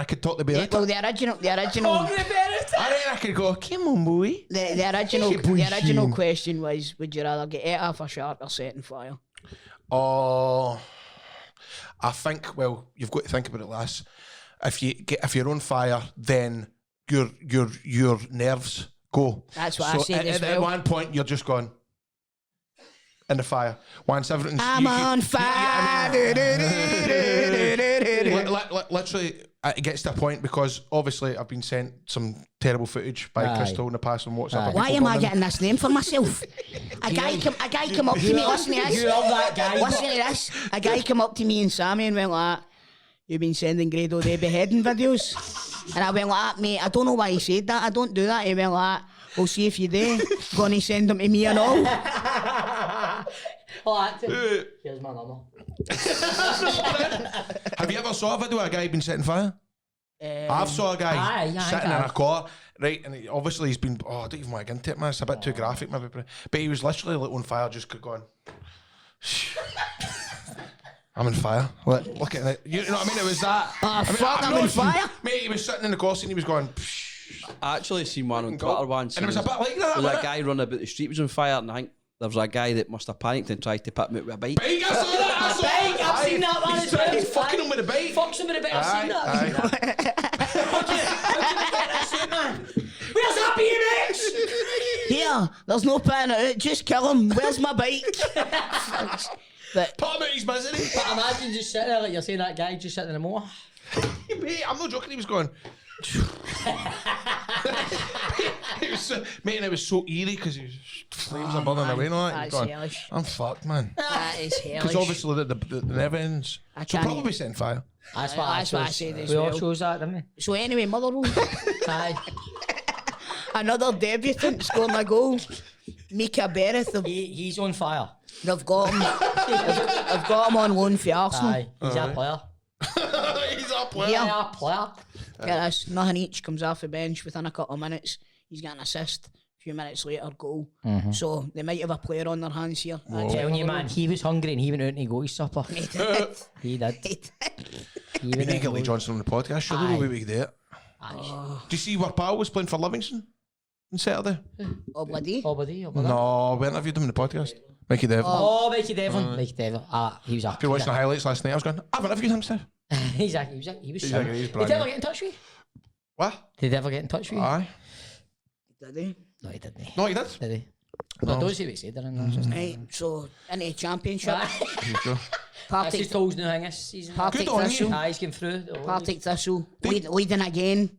could talk the bear. Well, the original, I reckon I could go, come on, boy. the original question was, would you rather get ate off a shark or set on fire? Oh, I think, well, you've got to think about it, lass. If you're on fire, then your nerves go. That's what I said as well. At one point, you're just going in the fire. Once everything's... I'm on fire. Literally, it gets to a point because obviously I've been sent some terrible footage by Crystal in the past on WhatsApp. Why am I getting this name for myself? A guy come up to me, listen to this. You love that guy. Listen to this. A guy come up to me and Sammy and went like, "You've been sending Grado Day beheading videos." And I went like, "Mate, I don't know why he said that. I don't do that." He went like, "We'll see if you do. Gonna send them to me and all." Here's my number. Have you ever saw a video of a guy being set on fire? I've saw a guy sitting in a car, right, and obviously he's been, I don't even want to get into it, man, it's a bit too graphic maybe, but he was literally like on fire, just going, I'm on fire, look at it, you know what I mean, it was that. I'm on fire. Mate, he was sitting in the car and he was going, I actually seen one on Twitter once. and it was a bit like that, There was wasn't a guy running about the street was on fire, and I think there was a guy that must have panicked and tried to put him out with a bike. Bike, I saw that, Bike, I've seen that one as well. He's fucking him with a bike. Fucks him with a bike, I've seen that. How can I get that suit, man? Where's that BMX? Here, there's no putting it out. Just kill him. Where's my bike? But Put him out his misery. But imagine just sitting there, like you're saying, that guy just sitting in the motor. Mate, I'm not joking, he was going... Mate, and it was so eerie because he was flames are burning away and all that. That's Going, hellish. I'm fucked, man. That is hellish. Because obviously the never ends. I So can't probably setting fire. That's what I said as We all well. chose that, didn't we? So anyway, Motherwell, Aye. another debutant scoring a goal. Mika Bereth, He's on fire. they've got him. They've got him on loan for Arsenal. Aye. He's a player. He's up well. Yeah. A player. Get this, nothing each, comes off the bench within a couple of minutes. He's got an assist. A few minutes later, goal. So they might have a player on their hands here. I'm telling you, man, he was hungry and he went out and he got his supper. He did. He did. He did. He We went need to out get Lee and Johnson on the podcast. Surely we would do it. Aye. Do you see where Pal was playing for Livingston on Saturday? Oh, bloody. Oh, buddy. No, we interviewed him in the podcast. Mikey Devon. Oh, Mikey Devon. Mikey Devon. He was If you're watching the highlights last night, I was going, I've interviewed him, Steph. He was He's sound. he's Did they brilliant. ever get in touch with you? What? Did they ever get in touch with you? Aye. Did he? No, he didn't. No, he did. Did he? No. No, don't say what he said. Then. Right, so into the championship. That's Partick his toes now this season. Partick Good on you. Thistle. Aye, he's getting through. Partick Thistle. Leading again.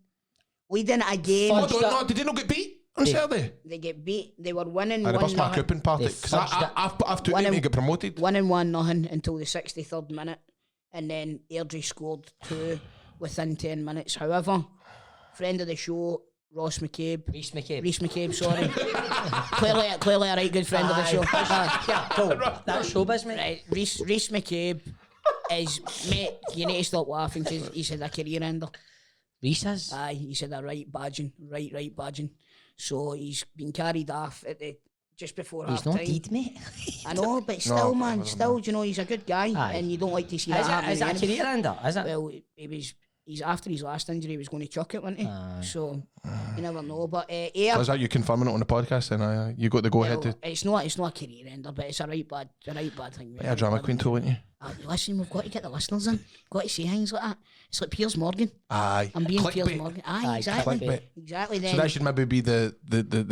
Leading again. Oh, don't know. Did they not get beat on Saturday? They get beat. They were winning They bust my 1-0. coupon party. Because I've took them to get promoted. Winning 1-0 until the 63rd minute. And then Airdrie scored 2 within 10 minutes. However, friend of the show, Reese McCabe, sorry. clearly a right good friend of the show. Yeah, cool. That's showbiz, mate. Right, Reese McCabe is, mate, you need to stop laughing because he said a career ender. Reese has. Aye, he said a right badging. So he's been carried off at the just before half He's not time. dead, mate. I know, but still, man, still, you know, he's a good guy, Aye. and you don't like to see that happen. Is that a again. career ender? Is it? Well, he's after his last injury, he was going to chuck it, wasn't he? So you never know. But Is that you confirming it on the podcast? Then you got the go ahead to. it's not a career ender, but it's a right bad thing. Yeah, drama queen too, wouldn't you? Listen, we've got to get the listeners in. Got to say things like that. It's like Piers Morgan. Aye. I'm being Piers Clickbait. Morgan. Aye, Aye, exactly. clickbait. Exactly. So Then that should maybe be the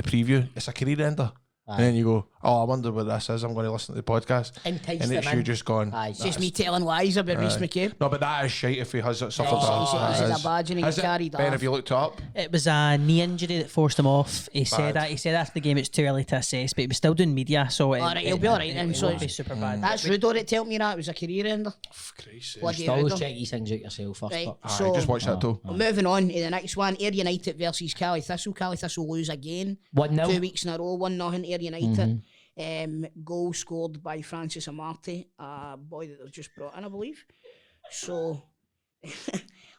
preview. It's a career ender. And then you go, I wonder what this is. I'm going to listen to the podcast. Entice and them it's in. you just going. Aye. it's just me telling lies about Reese McCabe. No, but that is shite if he has suffered He that. said That a badge and he is it? carried Ben, off. have you looked it up? It was a knee injury that forced him off. He said Bad. that. He said after the game it's too early to assess, but he was still doing media, so All right, he'll be all right then. It So won't be super bad. that's rude, or it tell me that it was a career ender. Bloody Just always rude. check these things out yourself first. Right, But so Just watch that too. moving on to the next one, Ayr United versus Cali Thistle. Cali Thistle lose again. 1-0. 2 weeks in a row, 1-0 Ayr United. Goal scored by Francis Amarte, a boy that they've just brought in, I believe. So,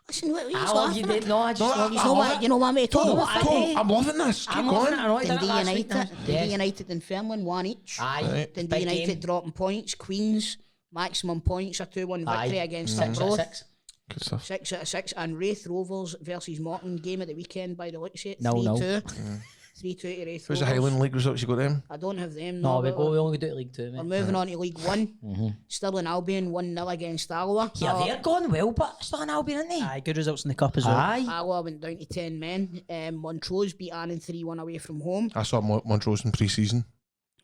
listen, what are you I love you, laughing at? Dave. No, I just love you. You know what, mate? Talk Go, about go. it. I'm loving this. Keep I'm going. loving it. I know I did it Dundee last week. United, Yes. Dundee United and Fairland, 1 each. Aye. Dundee Big United game. dropping points. Queens, maximum points, a 2-1 victory Aye. against 6 out of Broad. 6. Good stuff. 6 out of 6. And Wraith Rovers versus Morton, game of the weekend by the looks of it. No, no. 3-2. 3-2 to Wraith Who's the Rovers. Highland League results? You got them? I don't have them. No, we but only do it League 2, We're mate. moving on to League One. Stirling Albion 1-0 against Alloa. Yeah, they're going well, but still an Albion, aren't they? Aye, good results in the cup as well. Aye. Alloa went down to 10 men. Montrose beat Annan 3-1 away from home. I saw Montrose in pre-season.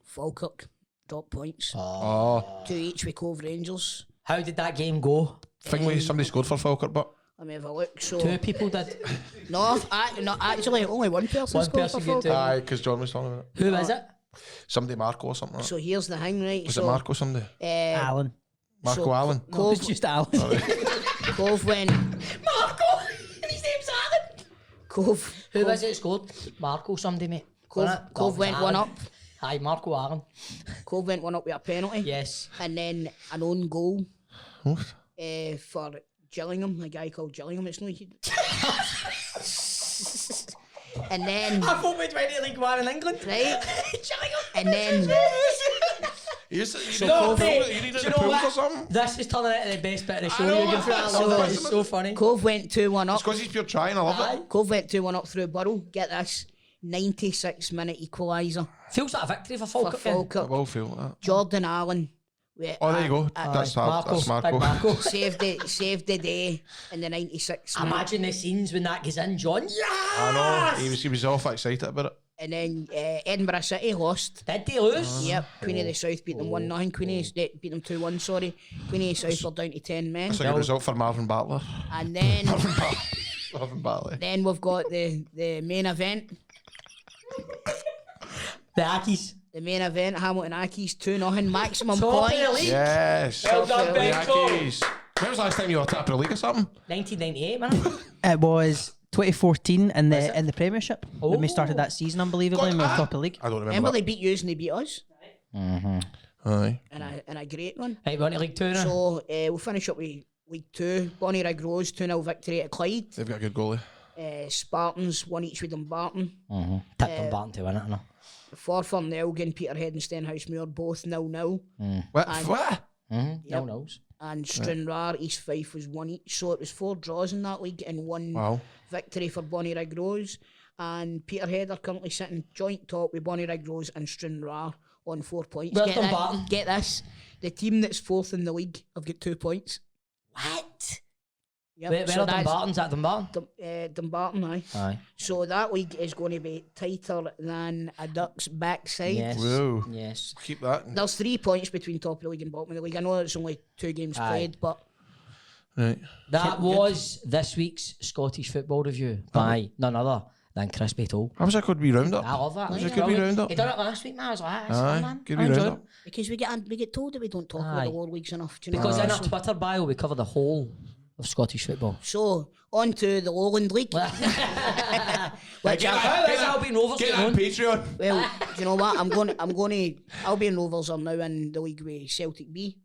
Falkirk dropped points. Oh. 2 each with Cove Rangers. How did that game go? Thing somebody scored for Falkirk, but Let me have a look. So 2 people did. no, actually only one person One scored person for get Falkirk. aye, because John was talking about it. Who is it? Somebody Marco or something like that. So here's the thing, right? Was so it Marco somebody? Alan. Marco so- Allen? No, it's just Alan. Cove went. Marco! His name's Alan! Cove. Who was it that scored? Marco, somebody, mate. Cove went one up. Aye, Marco Allen. Cove went one up with a penalty. Yes. And then an own goal What? for Gillingham, a guy called Gillingham. It's no. And then I thought we'd win League 1 in England. right, and then You No, need mate, it do in you the know pools or what? something? This is turning into the best bit of the show. know, You're going through I that. love So it. it's so funny. Cove went 2-1 It's up. because he's pure trying, I love it. Cove went 2-1 up through Burrow. Get this, 96-minute equaliser Feels like a victory for for Falkirk. then. I Falkirk. will feel that. Jordan Allen. Oh, there you go. That's hard. That's Big Marco. Marco. Saved the day in the 96th minute. Imagine the scenes when that goes in, John. Yeah! I know. He was off excited about it. And then Edinburgh City lost. Did they lose? Yep, Queen of the South beat them 1-0. Queen of the beat them 2-1. Sorry, Queen of the South were down to 10 men. That's a good result for Marvin Battler. And then Marvin Batley. then we've got the main event. The Ackies. The main event, Hamilton Ackies 2-0 maximum Top of the points. league. Yes. Well done, The Benko. Yankees. When was the last time you were top of the league or something? 1998, man. It was 2014 in the Premiership when we started that season, unbelievably, and we were top of the league. I don't Remember remember. they beat you and they beat us Aye. in a great run. Right, we're on to League 2 now. So we'll finish up with League 2. Bonnyrigg Rose 2-0 victory at Clyde. They've got a good goalie. Spartans 1 each with Dumbarton. Tipped them Barton to win it, I know. Forfar and Elgin, Peterhead and Stenhousemuir both 0-0. What? And- What? No knows. And Stranraer, East Fife was 1 each. So it was 4 draws in that league and 1 Wow. victory for Bonnyrigg Rose. And Peterhead are currently sitting joint top with Bonnyrigg Rose and Stranraer on 4 points. Where's Dumbarton? Get this. The team that's 4th in the league have got 2 points. What? Yep. Where so are that's Dumbarton's at Dumbarton? Dumbarton, aye. Aye. So that league is going to be tighter than a duck's backside. Yes. Whoa. Yes. Keep that. There's 3 points between top of the league and bottom of the league. I know it's only 2 games Aye. played, but Right. That was this week's Scottish Football Review by none other than Crispy Toll. How was that good wee roundup? I love that. Was it a good wee roundup? He done it last week, man. I was like, that's fun, Aye. man. Good I wee enjoyed roundup. it. because we get told that we don't talk about Aye. the lower leagues enough. Do you know Because what in I our mean? Twitter bio, we cover the whole of Scottish football. So on to the Lowland League. Which How is Albion Rovers Get getting on on? Patreon. well, do you know what? I'm going to. Albion Rovers are now in the league with Celtic B.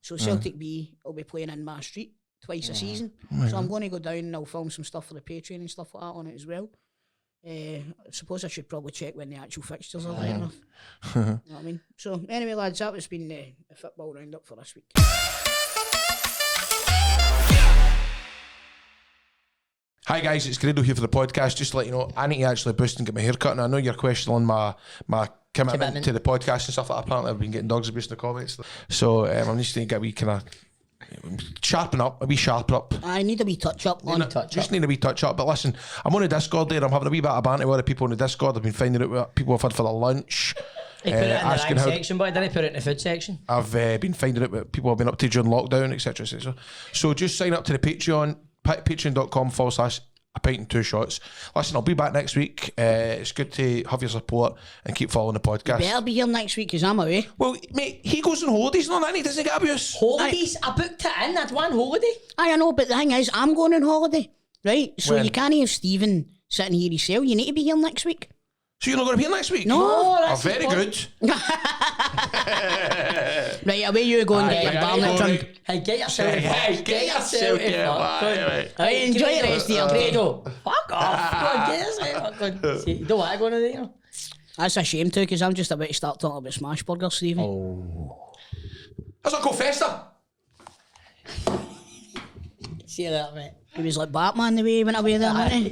So Celtic B will be playing in my street twice a season. So I'm going to go down and I'll film some stuff for the Patreon and stuff like that on it as well. I suppose I should probably check when the actual fixtures are there enough. You know what I mean? So anyway, lads, that has been the football roundup for this week. Hi guys, it's Grado here for the podcast. Just to let you know, I need to actually boost and get my hair cut. And I know you're questioning my commitment to the podcast and stuff like that. Apparently I've been getting dogs abuse in the comments. So I'm just going to get a wee kind of sharpen up, a wee sharpen up. I need a wee touch up on Just need a wee touch up. But listen, I'm on the Discord there. I'm having a wee bit of banter with other people on the Discord. I've been finding out what people have had for their lunch. He put it in the asking right how section, but didn't he put it in the food section? I've been finding out what people have been up to during lockdown, etc. etc. So just sign up to the Patreon, patreon.com/a pint and two shots. Listen, I'll be back next week. It's good to have your support and keep following the podcast. Better be here next week because I'm away. Well, mate, he goes on holidays, no, and he doesn't get abuse. Holidays? I booked it in. I'd one holiday. I know, but the thing is, I'm going on holiday, right? So When? you can't have Stephen sitting here himself. You need to be here next week. So you're not going to be here next week? No. Oh, Oh, that's very his good. Right, away you go and get your barnet drunk. Hey, get yourself in. Get yourself in. Hey, enjoy the rest of your day. Grado, fuck off. Go on, get yourself. Go on. See, you don't want to go on there. That's a shame too, because I'm just about to start talking about Smash Burgers, Stephen. Oh. That's not called Festa. See you later, mate. He was like Batman the way he went away there, wasn't he?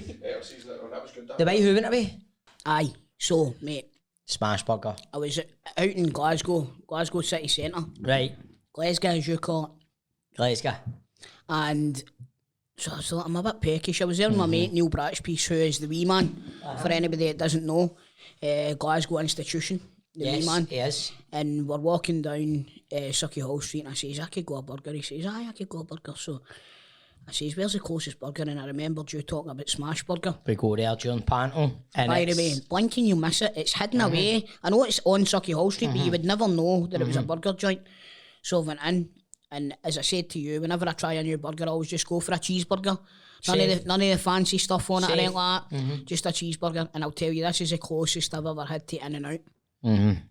The way who went away? Aye. So, mate, Smash burger. I was out in Glasgow city centre. Right. Glasgow, as you call it. Glasgow. And so I was like, I'm a bit peckish. I was there with my mate Neil Bratchpiece, who is the wee man, for anybody that doesn't know, Glasgow institution, the wee man. Yes. And we're walking down Sucky Hall Street, and I says, I could go a burger. He says, aye, I could go a burger. So I says, where's the closest burger? And I remembered you talking about Smash Burger. We go there during Panto. By the way, blinking you miss it. It's hidden away. I know it's on Sucky Hall Street, but you would never know that it was a burger joint. So I went in, and as I said to you, whenever I try a new burger, I always just go for a cheeseburger. None of the fancy stuff on it or anything like that. Just a cheeseburger. And I'll tell you, this is the closest I've ever had to In-N-Out.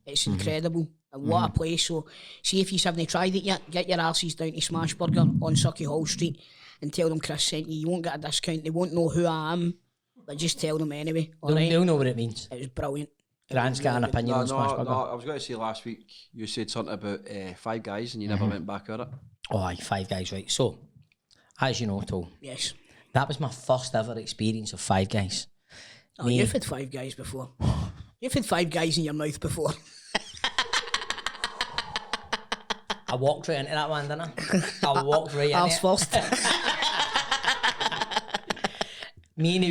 It's incredible. And what a place. So see if you haven't tried it yet, get your arses down to Smash Burger on Sucky Hall Street and tell them Chris sent you. You won't get a discount. They won't know who I am, but just tell them anyway. They'll know what it means. It was brilliant. Grant's got an opinion on Smash Burger. No, I was going to say last week you said something about Five Guys and you never went back at it. Oh, aye, Five Guys, right. So, as you know, Tom, Yes. that was my first ever experience of Five Guys. Oh, you've had Five Guys before. You've had Five Guys in your mouth before. I walked right into that one, didn't I? I walked right into it. First. Me and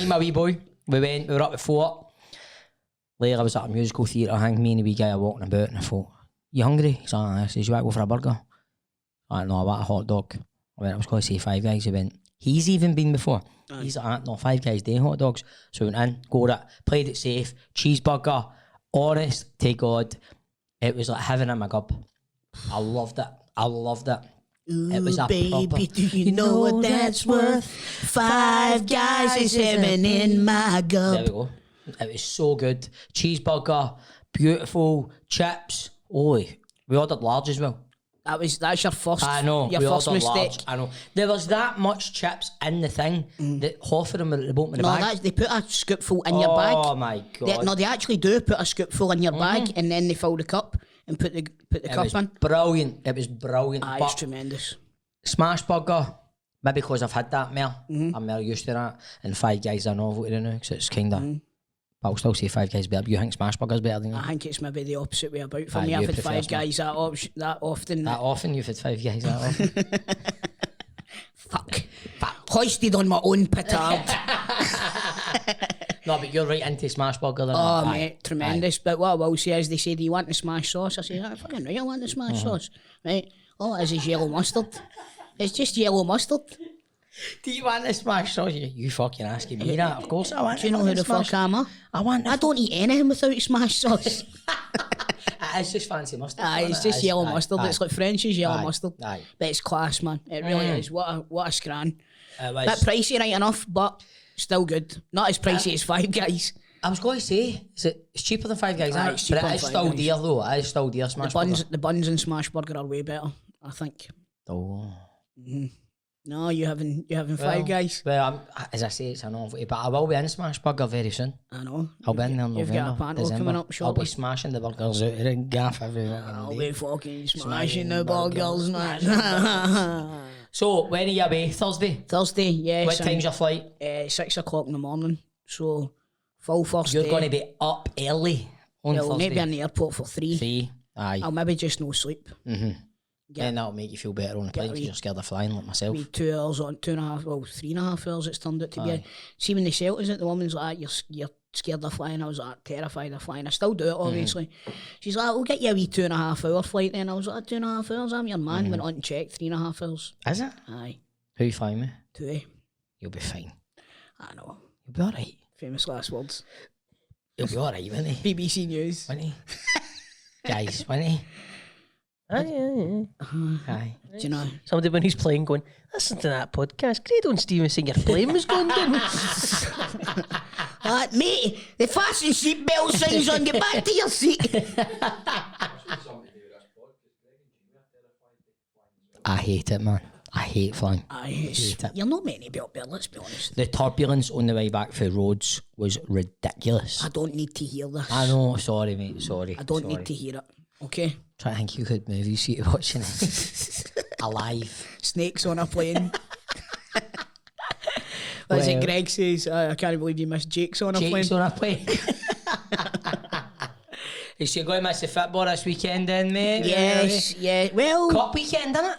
my wee boy, we were up at 4. Later I was at a musical theatre, me and the wee guy are walking about, and I thought, you hungry? He's like, I says, you want to go for a burger? I no, I want a hot dog. I was going to say Five Guys. He went, he's even been before. He's like, no, Five Guys do hot dogs. So we went in, got it, played it safe, cheeseburger, honest to God, it was like heaven in my gob. I loved it. Ooh, it was a baby, proper, do you know what that's worth? Five Guys is heaven in my There we gob. go. It was so good. Cheeseburger, beautiful, chips. Oh, we ordered large as well. That's your first. I know. Your we first ordered mistake. large. I know. There was that much chips in the thing that half of them were at the bottom of the No, bag. they put a scoopful in your bag. Oh my God. They actually do put a scoopful in your bag, and then they fill the cup and put the cup was in. brilliant. It was brilliant. Aye, But it's tremendous. Smash Burger, maybe because I've had that more. I'm more used to that. And Five Guys are novelty now, because it's kind of... But I'll still say Five Guys better. You think Smash Burger's better than you? I think it's maybe the opposite way about. For Aye, me, you I've had prefer Five Smash. Guys that often. That often? You've had Five Guys that often? Fuck. Hoisted on my own petard. No, but you're right into Smash Burger then. Oh, Aye. mate, tremendous. But what I will say is, they say, do you want the smash sauce? I say, I fucking know you want the smash sauce. Right? All it is yellow mustard. It's just yellow mustard. Do you want the Smash sauce? You fucking asking me that. Of course I want. Do you know who the fuck I am? I don't eat anything without smash sauce. It's just fancy mustard. Aye, isn't it's it? just yellow Aye, mustard. aye. It's like French's yellow Aye, mustard. aye. But it's class, man. It really is. What a scran. It Bit was. pricey, right enough, but still good. Not as pricey as Five Guys. I was going to say, it's cheaper than Five Guys, Aye, isn't it's it? cheaper But it than is Five still Guys. dear though. It is still dear, Smash The buns in Smash Burger are way better, I think. Burger. Oh. No, you having Five Guys. Well, as I say, it's a novelty, but I will be in Smash Burger very soon. I know. I'll be in there in You've got a November, panto December. coming up I'll shortly. be smashing the burgers out of the gaff every I'll fucking be day. fucking smashing Smashing the burgers, man. So, when are you away? Thursday? Thursday, yes. What time's your flight? 6 o'clock in the morning. So, full first You're day. going to be up early on Well, Thursday. maybe in the airport for 3. 3. Aye. I'll maybe just no sleep. Then that'll make you feel better on the plane because wee- you're scared of flying like myself. Be 2 hours on, 2.5, well, 3.5 hours it's turned out to be. See, when they sell it, the woman's like, you're scared of flying. I was like, terrified of flying. I still do it, obviously. She's like, we'll get you a wee 2.5 hour flight then. I was like, 2.5 hours? I'm your man. Went on and checked, 3.5 hours. Is it? Aye, Who you flying with? 2. You'll be fine. I know. You'll be alright. Famous last words. You'll be alright, won't he? BBC News. Won't he? Guys, won't he? Aye. Aye. Do you know? Somebody when he's playing going, listen to that podcast. Grado and Steven saying your plane was going down. Mate, the fasten seatbelt signs on. Get back to your seat. I hate it, man. I hate flying. You're not meant to be up there, let's be honest. The turbulence on the way back through roads was ridiculous. I don't need to hear this. I know, sorry, mate, sorry. I don't need to hear it. Okay? Try to think you could move you see watching it. Alive. Snakes on a plane. What is it Greg says? I can't believe you missed Jake's on a plane. Jake's on a plane. Is she going to miss the football this weekend then, mate? Yes, yeah. Well, Cup weekend, isn't it?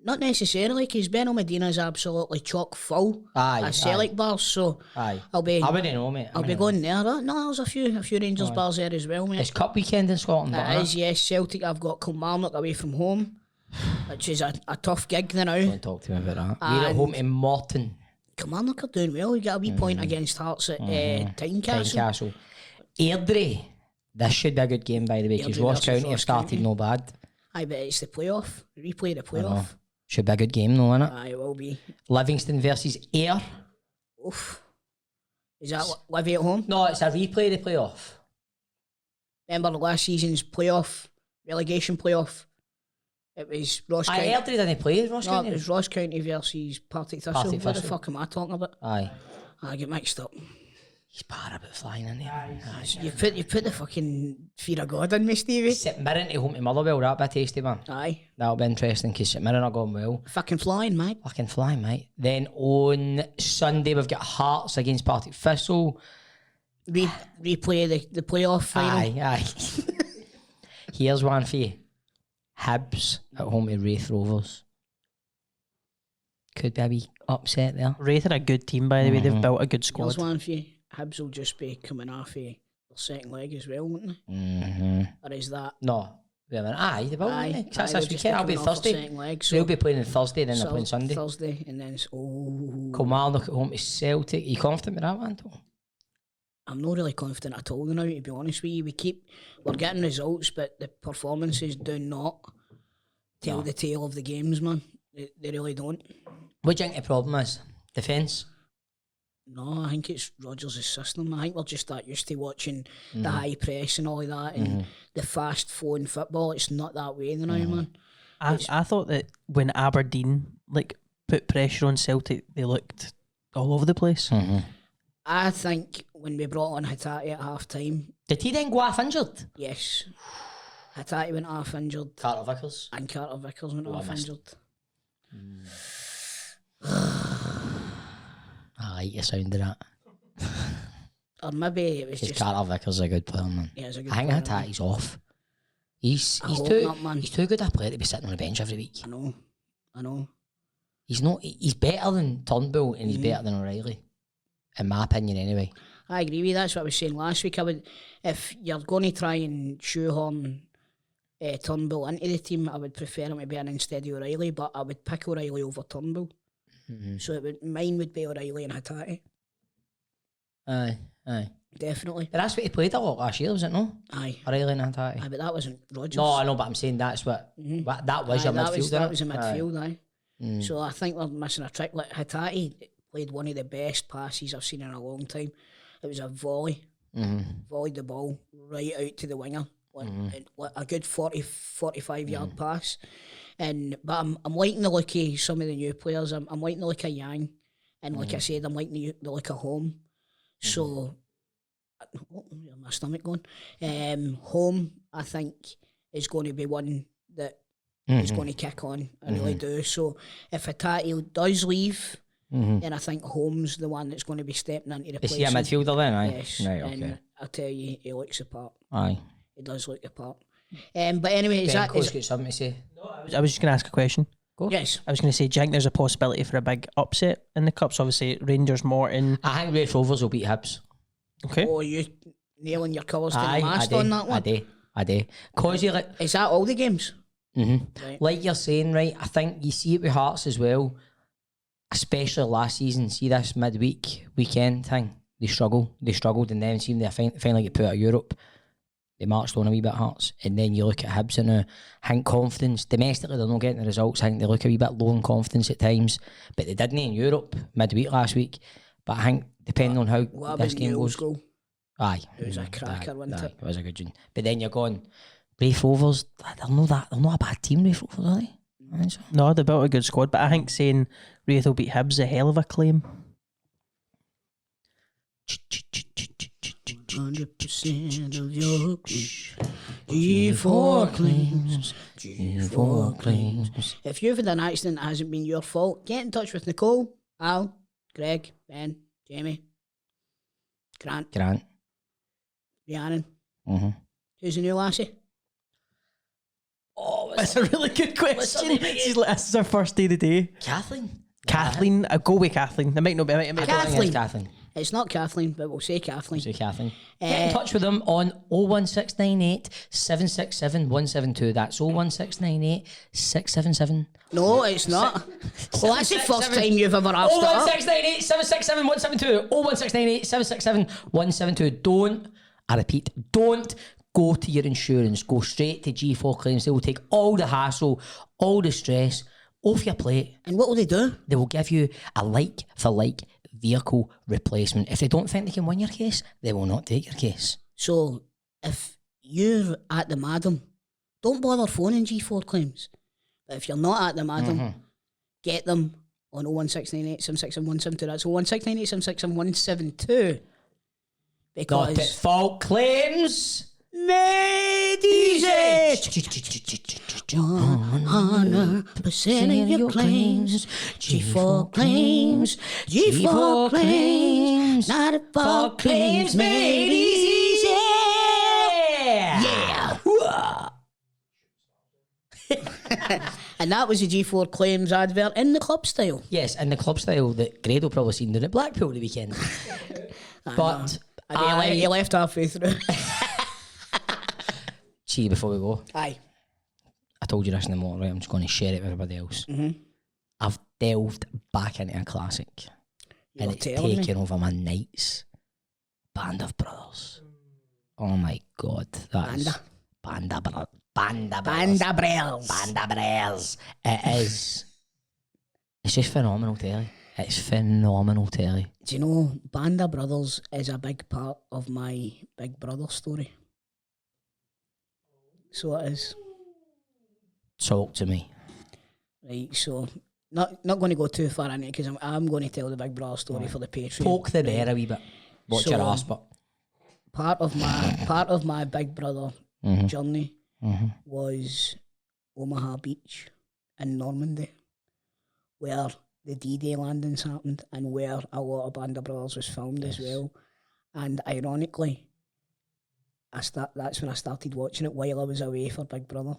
not necessarily, because Benno Medina's absolutely chock full Aye, at Celtic bars, so Aye. I'll be. I wouldn't know, mate. I'll be going there. No, there's a few Rangers bars there as well, mate. It's Cup weekend in Scotland. It is, yes. Celtic, I've got Kilmarnock away from home, which is a tough gig now. Don't talk to me about that. We're at home to Morton. Kilmarnock are doing well. You got a wee point against Hearts at Tynecastle. Airdrie. This should be a good game, by the way, because Airdrie Ross versus County have Ross started County. no bad. Aye, but it's the playoff. Replay the playoff. Should be a good game, though, innit? Aye, it will be. Livingston versus Ayr. Oof. Is that Livy at home? No, it's a replay of the playoff. Remember the last season's playoff, relegation playoff? It was Ross County. Airdrie didn't play Ross No, County. it was Ross County versus Partick Thistle. Partick What the Thistle. fuck am I talking about? Aye. I get mixed up. He's bad about flying in there. You put the fucking fear of God in me, Stevie. St Mirren to home to Motherwell, that'll be a tasty one. Aye. That'll be interesting because St Mirren are going well. Fucking flying, mate. Fucking flying, mate. Then on Sunday we've got Hearts against Partick Thistle. Replay the playoff final. Aye. Here's one for you. Hibs at home to Wraith Rovers. Could be a wee upset there. Wraith are a good team, by the way. They've built a good squad. Here's one for you. Hibs will just be coming off their second leg as well, won't they? Mm-hmm. Or is that? No. Wait a minute. Aye, they will, won't they? 'Cause that's they'll this just weekend. I'll be coming off their Thursday. second leg, So they'll be playing on Thursday, then they're playing Sunday. Thursday, and then it's Kilmarnock at home to Celtic. Are you confident with that one, Tom? I'm not really confident at all now, to be honest with you. We're getting results, but the performances do not tell the tale of the games, man. They really don't. What do you think the problem is? Defence? No, I think it's Rodgers' system. I think we're just that used to watching the high press and all of that and the fast flowing football. It's not that way now, man. I thought that when Aberdeen put pressure on Celtic, they looked all over the place. I think when we brought on Hatate at half time, Did he then go off injured? yes, Hatate went off injured Carter Vickers. and Carter Vickers went off missed. injured. I like the sound of that. Or maybe it was Because just. Carter Vickers is a good player, man. Yeah, he's a good I think player, Hatate's off. He's hope too not, man. he's too good a player to be sitting on the bench every week. I know. He's not. He's better than Turnbull and he's better than O'Reilly, in my opinion, anyway. I agree with you. That's what I was saying last week. If you're going to try and shoehorn Turnbull into the team, I would prefer him to be in instead of O'Reilly, but I would pick O'Reilly over Turnbull. So mine would be O'Reilly and Hatate. Aye. Definitely. But that's what he played a lot last year, was it no? Aye. O'Reilly and Hatate. Aye, but that wasn't Rodgers. No, I know, but I'm saying that's what that was your midfield. That was a innit? midfield, aye. So I think we're missing a trick. Like Hatate played one of the best passes I've seen in a long time. It was a volley. Volleyed the ball right out to the winger. Like a good 40-45 yard pass. But I'm liking the look of some of the new players. I'm liking the look of Yang. And like I said, I'm liking the look of Home. So, my stomach going. Home, I think, is going to be one that is going to kick on. I really do. So, if Hatate does leave, then I think Home's the one that's going to be stepping into the place. Is he a midfielder then? Aye. Yes. Right, okay. And I'll tell you, he looks the part. Aye. He does look the part. But anyway, Benco's got something to say. I was just going to ask a question. yes. I was going to say, do you think there's a possibility for a big upset in the Cups? Obviously, Rangers, Morton. I think Wraith Rovers will beat Hibs. Okay. Oh, you nailing your colours to the mast on that one? I do. Cause you like, Is that all the games? Right. like you're saying, right? I think you see it with Hearts as well, especially last season. See this midweek weekend thing. They struggled, and then seemed to finally get put out of Europe. They marched on a wee bit Hearts, and then you look at Hibs and I think confidence domestically they're not getting the results. I think they look a wee bit low in confidence at times, but they didn't in Europe midweek last week. But I think depending on how What this about game Newell's goes, goal? aye, It was a cracker, wasn't it? It was a good one. But then you're going, Wraith Rovers, they're not a bad team, Wraith Rovers, are they? I think so. No, they built a good squad, but I think saying Wraith will beat Hibs is a hell of a claim. 100% of your G4 claims. G4 claims. If you've had an accident that hasn't been your fault, get in touch with Nicole, Al, Greg, Ben, Jamie, Grant, Rhiannon. Who's the new lassie? Oh, That's a really good question. This is our first day today. Kathleen. I'll go with Kathleen. I might not be. I might Kathleen. It's not Kathleen, but we'll say Kathleen. Get in touch with them on 01698 767 172. That's 01698 677. No, it's not. Well, that's the first time you've ever asked that. 01698 767 172. 01698 767 172. Don't go to your insurance. Go straight to G4 Claims. They will take all the hassle, all the stress off your plate. And what will they do? They will give you a like-for-like vehicle replacement. If they don't think they can win your case, they will not take your case. So, if you're at the Madam, don't bother phoning G4 Claims. But if you're not at the Madam, get them on 01698 767 172. That's 01698 767 172. Because Not at fault claims. made easy. 100% of your claims. G4 Claims. G4 Claims. Not at fault claims made easy. Yeah. And that was the G4 Claims advert in the club style. Yes, in the club style that Grado probably seen down at Blackpool the weekend. But You left halfway through. See, before we go, Aye. I told you this in the morning, right? I'm just going to share it with everybody else. I've delved back into a classic. And it's taken over my nights. Band of Brothers. Oh my God. Banda Brothers. It is. It's just phenomenal telly. It's phenomenal telly. Do you know, Band of Brothers is a big part of my Big Brother story. So it is. Talk to me. Right, so not going to go too far into it because I'm going to tell the Big Brother story for the Patreon. Poke the bear a wee bit. Watch your ass, but part of my Big Brother journey was Omaha Beach in Normandy, where the D-Day landings happened and where a lot of Band of Brothers was filmed as well. And ironically, that's when I started watching it while I was away for Big Brother.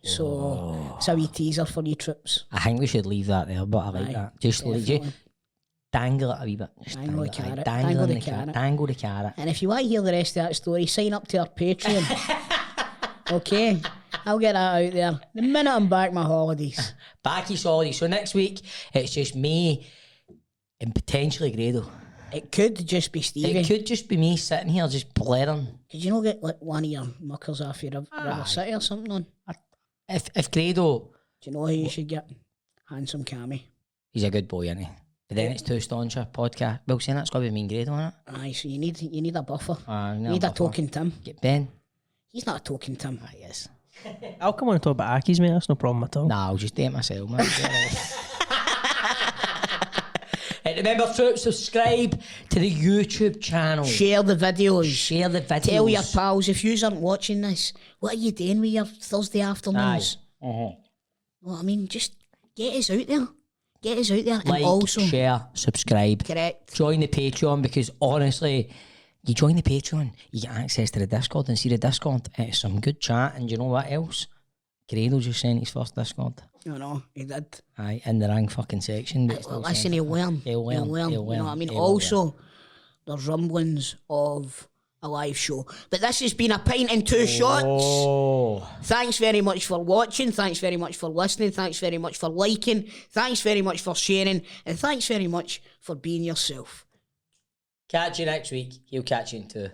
So it's a wee teaser for you trips. I think we should leave that there, but I like that. Just dangle it a wee bit. Dangle the carrot. Dangle the carrot. And if you want to hear the rest of that story, sign up to our Patreon. Okay? I'll get that out there the minute I'm back my holidays. Back his holidays. So next week, it's just me and potentially Grado. It could just be Stevie. It could just be me sitting here just blaring. Could you not get like one of your muckers off your River City or something on? If Grado... Do you know who you should get? Handsome Cammy. He's a good boy, isn't he? But then it's Too Stauncher podcast. Well, saying that's got to be me and Grado, isn't it? Aye, so you need a buffer. You need a token Tim. Get Ben. He's not a token Tim. Ah, yes. I'll come on and talk about Aki's, mate. That's no problem at all. Nah, I'll just do it myself, man. And remember, troops, subscribe to the YouTube channel. Share the videos. Tell your pals, if you aren't watching this, what are you doing with your Thursday afternoons? Well, I mean, just get us out there. Like, and also share, subscribe. Correct. Join the Patreon, because honestly, you join the Patreon, you get access to the Discord, and see the Discord, it's some good chat. And you know what else? Grado just sent his first Discord. No, he did. Aye, in the rank fucking section. Listen, he'll learn. He'll learn. You know what I mean? Also, there's rumblings of a live show. But this has been a Pint and Two Shots. Thanks very much for watching. Thanks very much for listening. Thanks very much for liking. Thanks very much for sharing. And thanks very much for being yourself. Catch you next week. He'll catch you in two.